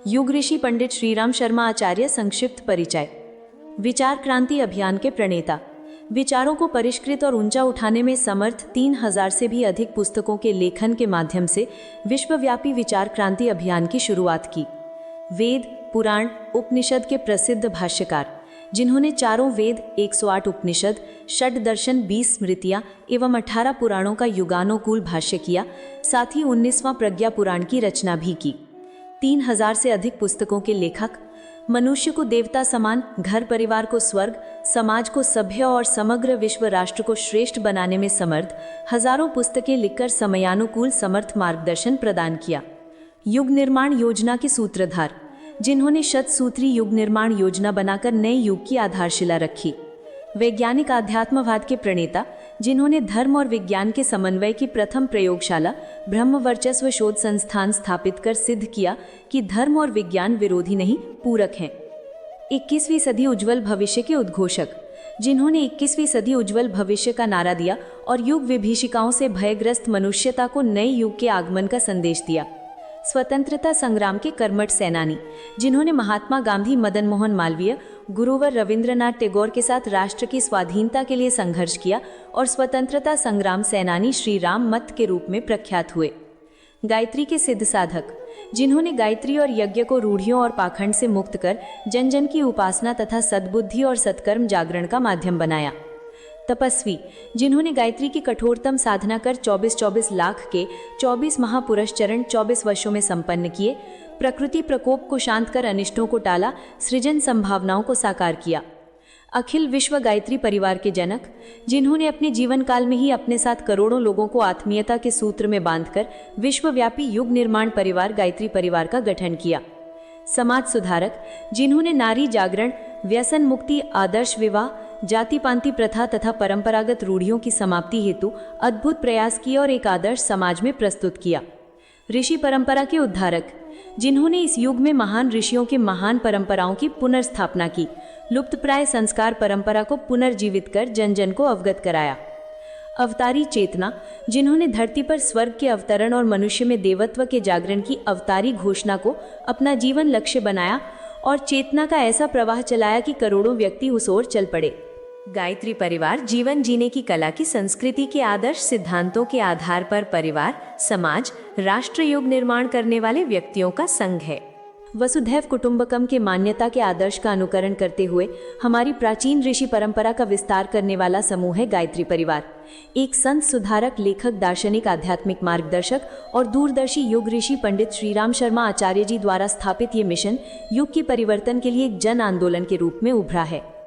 युग ऋषि पंडित श्रीराम शर्मा आचार्य, संक्षिप्त परिचय। विचार क्रांति अभियान के प्रणेता। विचारों को परिष्कृत और ऊंचा उठाने में समर्थ 3000 से भी अधिक पुस्तकों के लेखन के माध्यम से विश्वव्यापी विचार क्रांति अभियान की शुरुआत की। वेद, पुराण, उपनिषद के प्रसिद्ध भाष्यकार, जिन्होंने चारों वेद, 108 उपनिषद, षड दर्शन, 20 स्मृतियां एवं 18 पुराणों का युगानुकूल भाष्य किया, साथ ही 19वां प्रज्ञा पुराण की रचना भी की। 3000 से अधिक पुस्तकों के लेखक, मनुष्य को देवता समान, घर परिवार को स्वर्ग, समाज को सभ्य और समग्र विश्व राष्ट्र को श्रेष्ठ बनाने में समर्थ, हजारों पुस्तकें लिखकर समयानुकूल समर्थ मार्गदर्शन प्रदान किया। युग निर्माण योजना के सूत्रधार, जिन्होंने शतसूत्री युग निर्माण योजना बनाकर नए युग की आधारशिला रखी। वैज्ञानिक आध्यात्मवाद के प्रणेता, जिन्होंने धर्म और विज्ञान के समन्वय की प्रथम प्रयोगशाला ब्रह्म वर्चस्व शोध संस्थान स्थापित कर सिद्ध किया कि धर्म और विज्ञान विरोधी नहीं, पूरक हैं। 21वीं सदी उज्जवल भविष्य के उद्घोषक, जिन्होंने 21वीं सदी उज्जवल भविष्य का नारा दिया और युग विभीषिकाओं से भयग्रस्त मनुष्यता को नए युग के आगमन का संदेश दिया। स्वतंत्रता संग्राम के कर्मठ सेनानी, जिन्होंने महात्मा गांधी, मदन मोहन मालवीय, गुरुवर रविंद्रनाथ टैगोर के साथ राष्ट्र की स्वाधीनता के लिए संघर्ष किया और स्वतंत्रता संग्राम सेनानी श्री राम मत के रूप में प्रख्यात हुए। गायत्री के सिद्ध साधक, जिन्होंने गायत्री और यज्ञ को रूढ़ियों और पाखंड से मुक्त कर जन जन की उपासना तथा सद्बुद्धि और सत्कर्म जागरण का माध्यम बनाया। तपस्वी, जिन्होंने गायत्री की कठोरतम साधना कर 24 लाख के 24 महापुरुष चरण 24 वर्षों में संपन्न किए, प्रकृति प्रकोप को शांत कर अनिष्टों को टाला, सृजन संभावनाओं को साकार किया। अखिल विश्व गायत्री परिवार के जनक, जिन्होंने अपने जीवन काल में ही अपने साथ करोड़ों लोगों को आत्मीयता के सूत्र में बांधकर विश्वव्यापी युग निर्माण परिवार गायत्री परिवार का गठन किया। समाज सुधारक, जिन्होंने नारी जागरण, व्यसन मुक्ति, आदर्श विवाह, जाति पांति प्रथा तथा परंपरागत रूढ़ियों की समाप्ति हेतु अद्भुत प्रयास किए और एक आदर्श समाज में प्रस्तुत किया। ऋषि परंपरा के उद्धारक, जिन्होंने इस युग में महान ऋषियों के महान परंपराओं की पुनर्स्थापना की, लुप्तप्राय संस्कार परंपरा को पुनर्जीवित कर जन जन को अवगत कराया। अवतारी चेतना, जिन्होंने धरती पर स्वर्ग के अवतरण और मनुष्य में देवत्व के जागरण की अवतारी घोषणा को अपना जीवन लक्ष्य बनाया और चेतना का ऐसा प्रवाह चलाया कि करोड़ों व्यक्ति उस ओर चल पड़े। गायत्री परिवार जीवन जीने की कला की संस्कृति के आदर्श सिद्धांतों के आधार पर परिवार, समाज, राष्ट्र युग निर्माण करने वाले व्यक्तियों का संघ है। वसुधैव कुटुंबकम के मान्यता के आदर्श का अनुकरण करते हुए हमारी प्राचीन ऋषि परंपरा का विस्तार करने वाला समूह है गायत्री परिवार। एक संत सुधारक, लेखक, दार्शनिक, आध्यात्मिक मार्गदर्शक और दूरदर्शी युग ऋषि पंडित श्रीराम शर्मा आचार्य जी द्वारा स्थापित ये मिशन युग के परिवर्तन के लिए एक जन आंदोलन के रूप में उभरा है।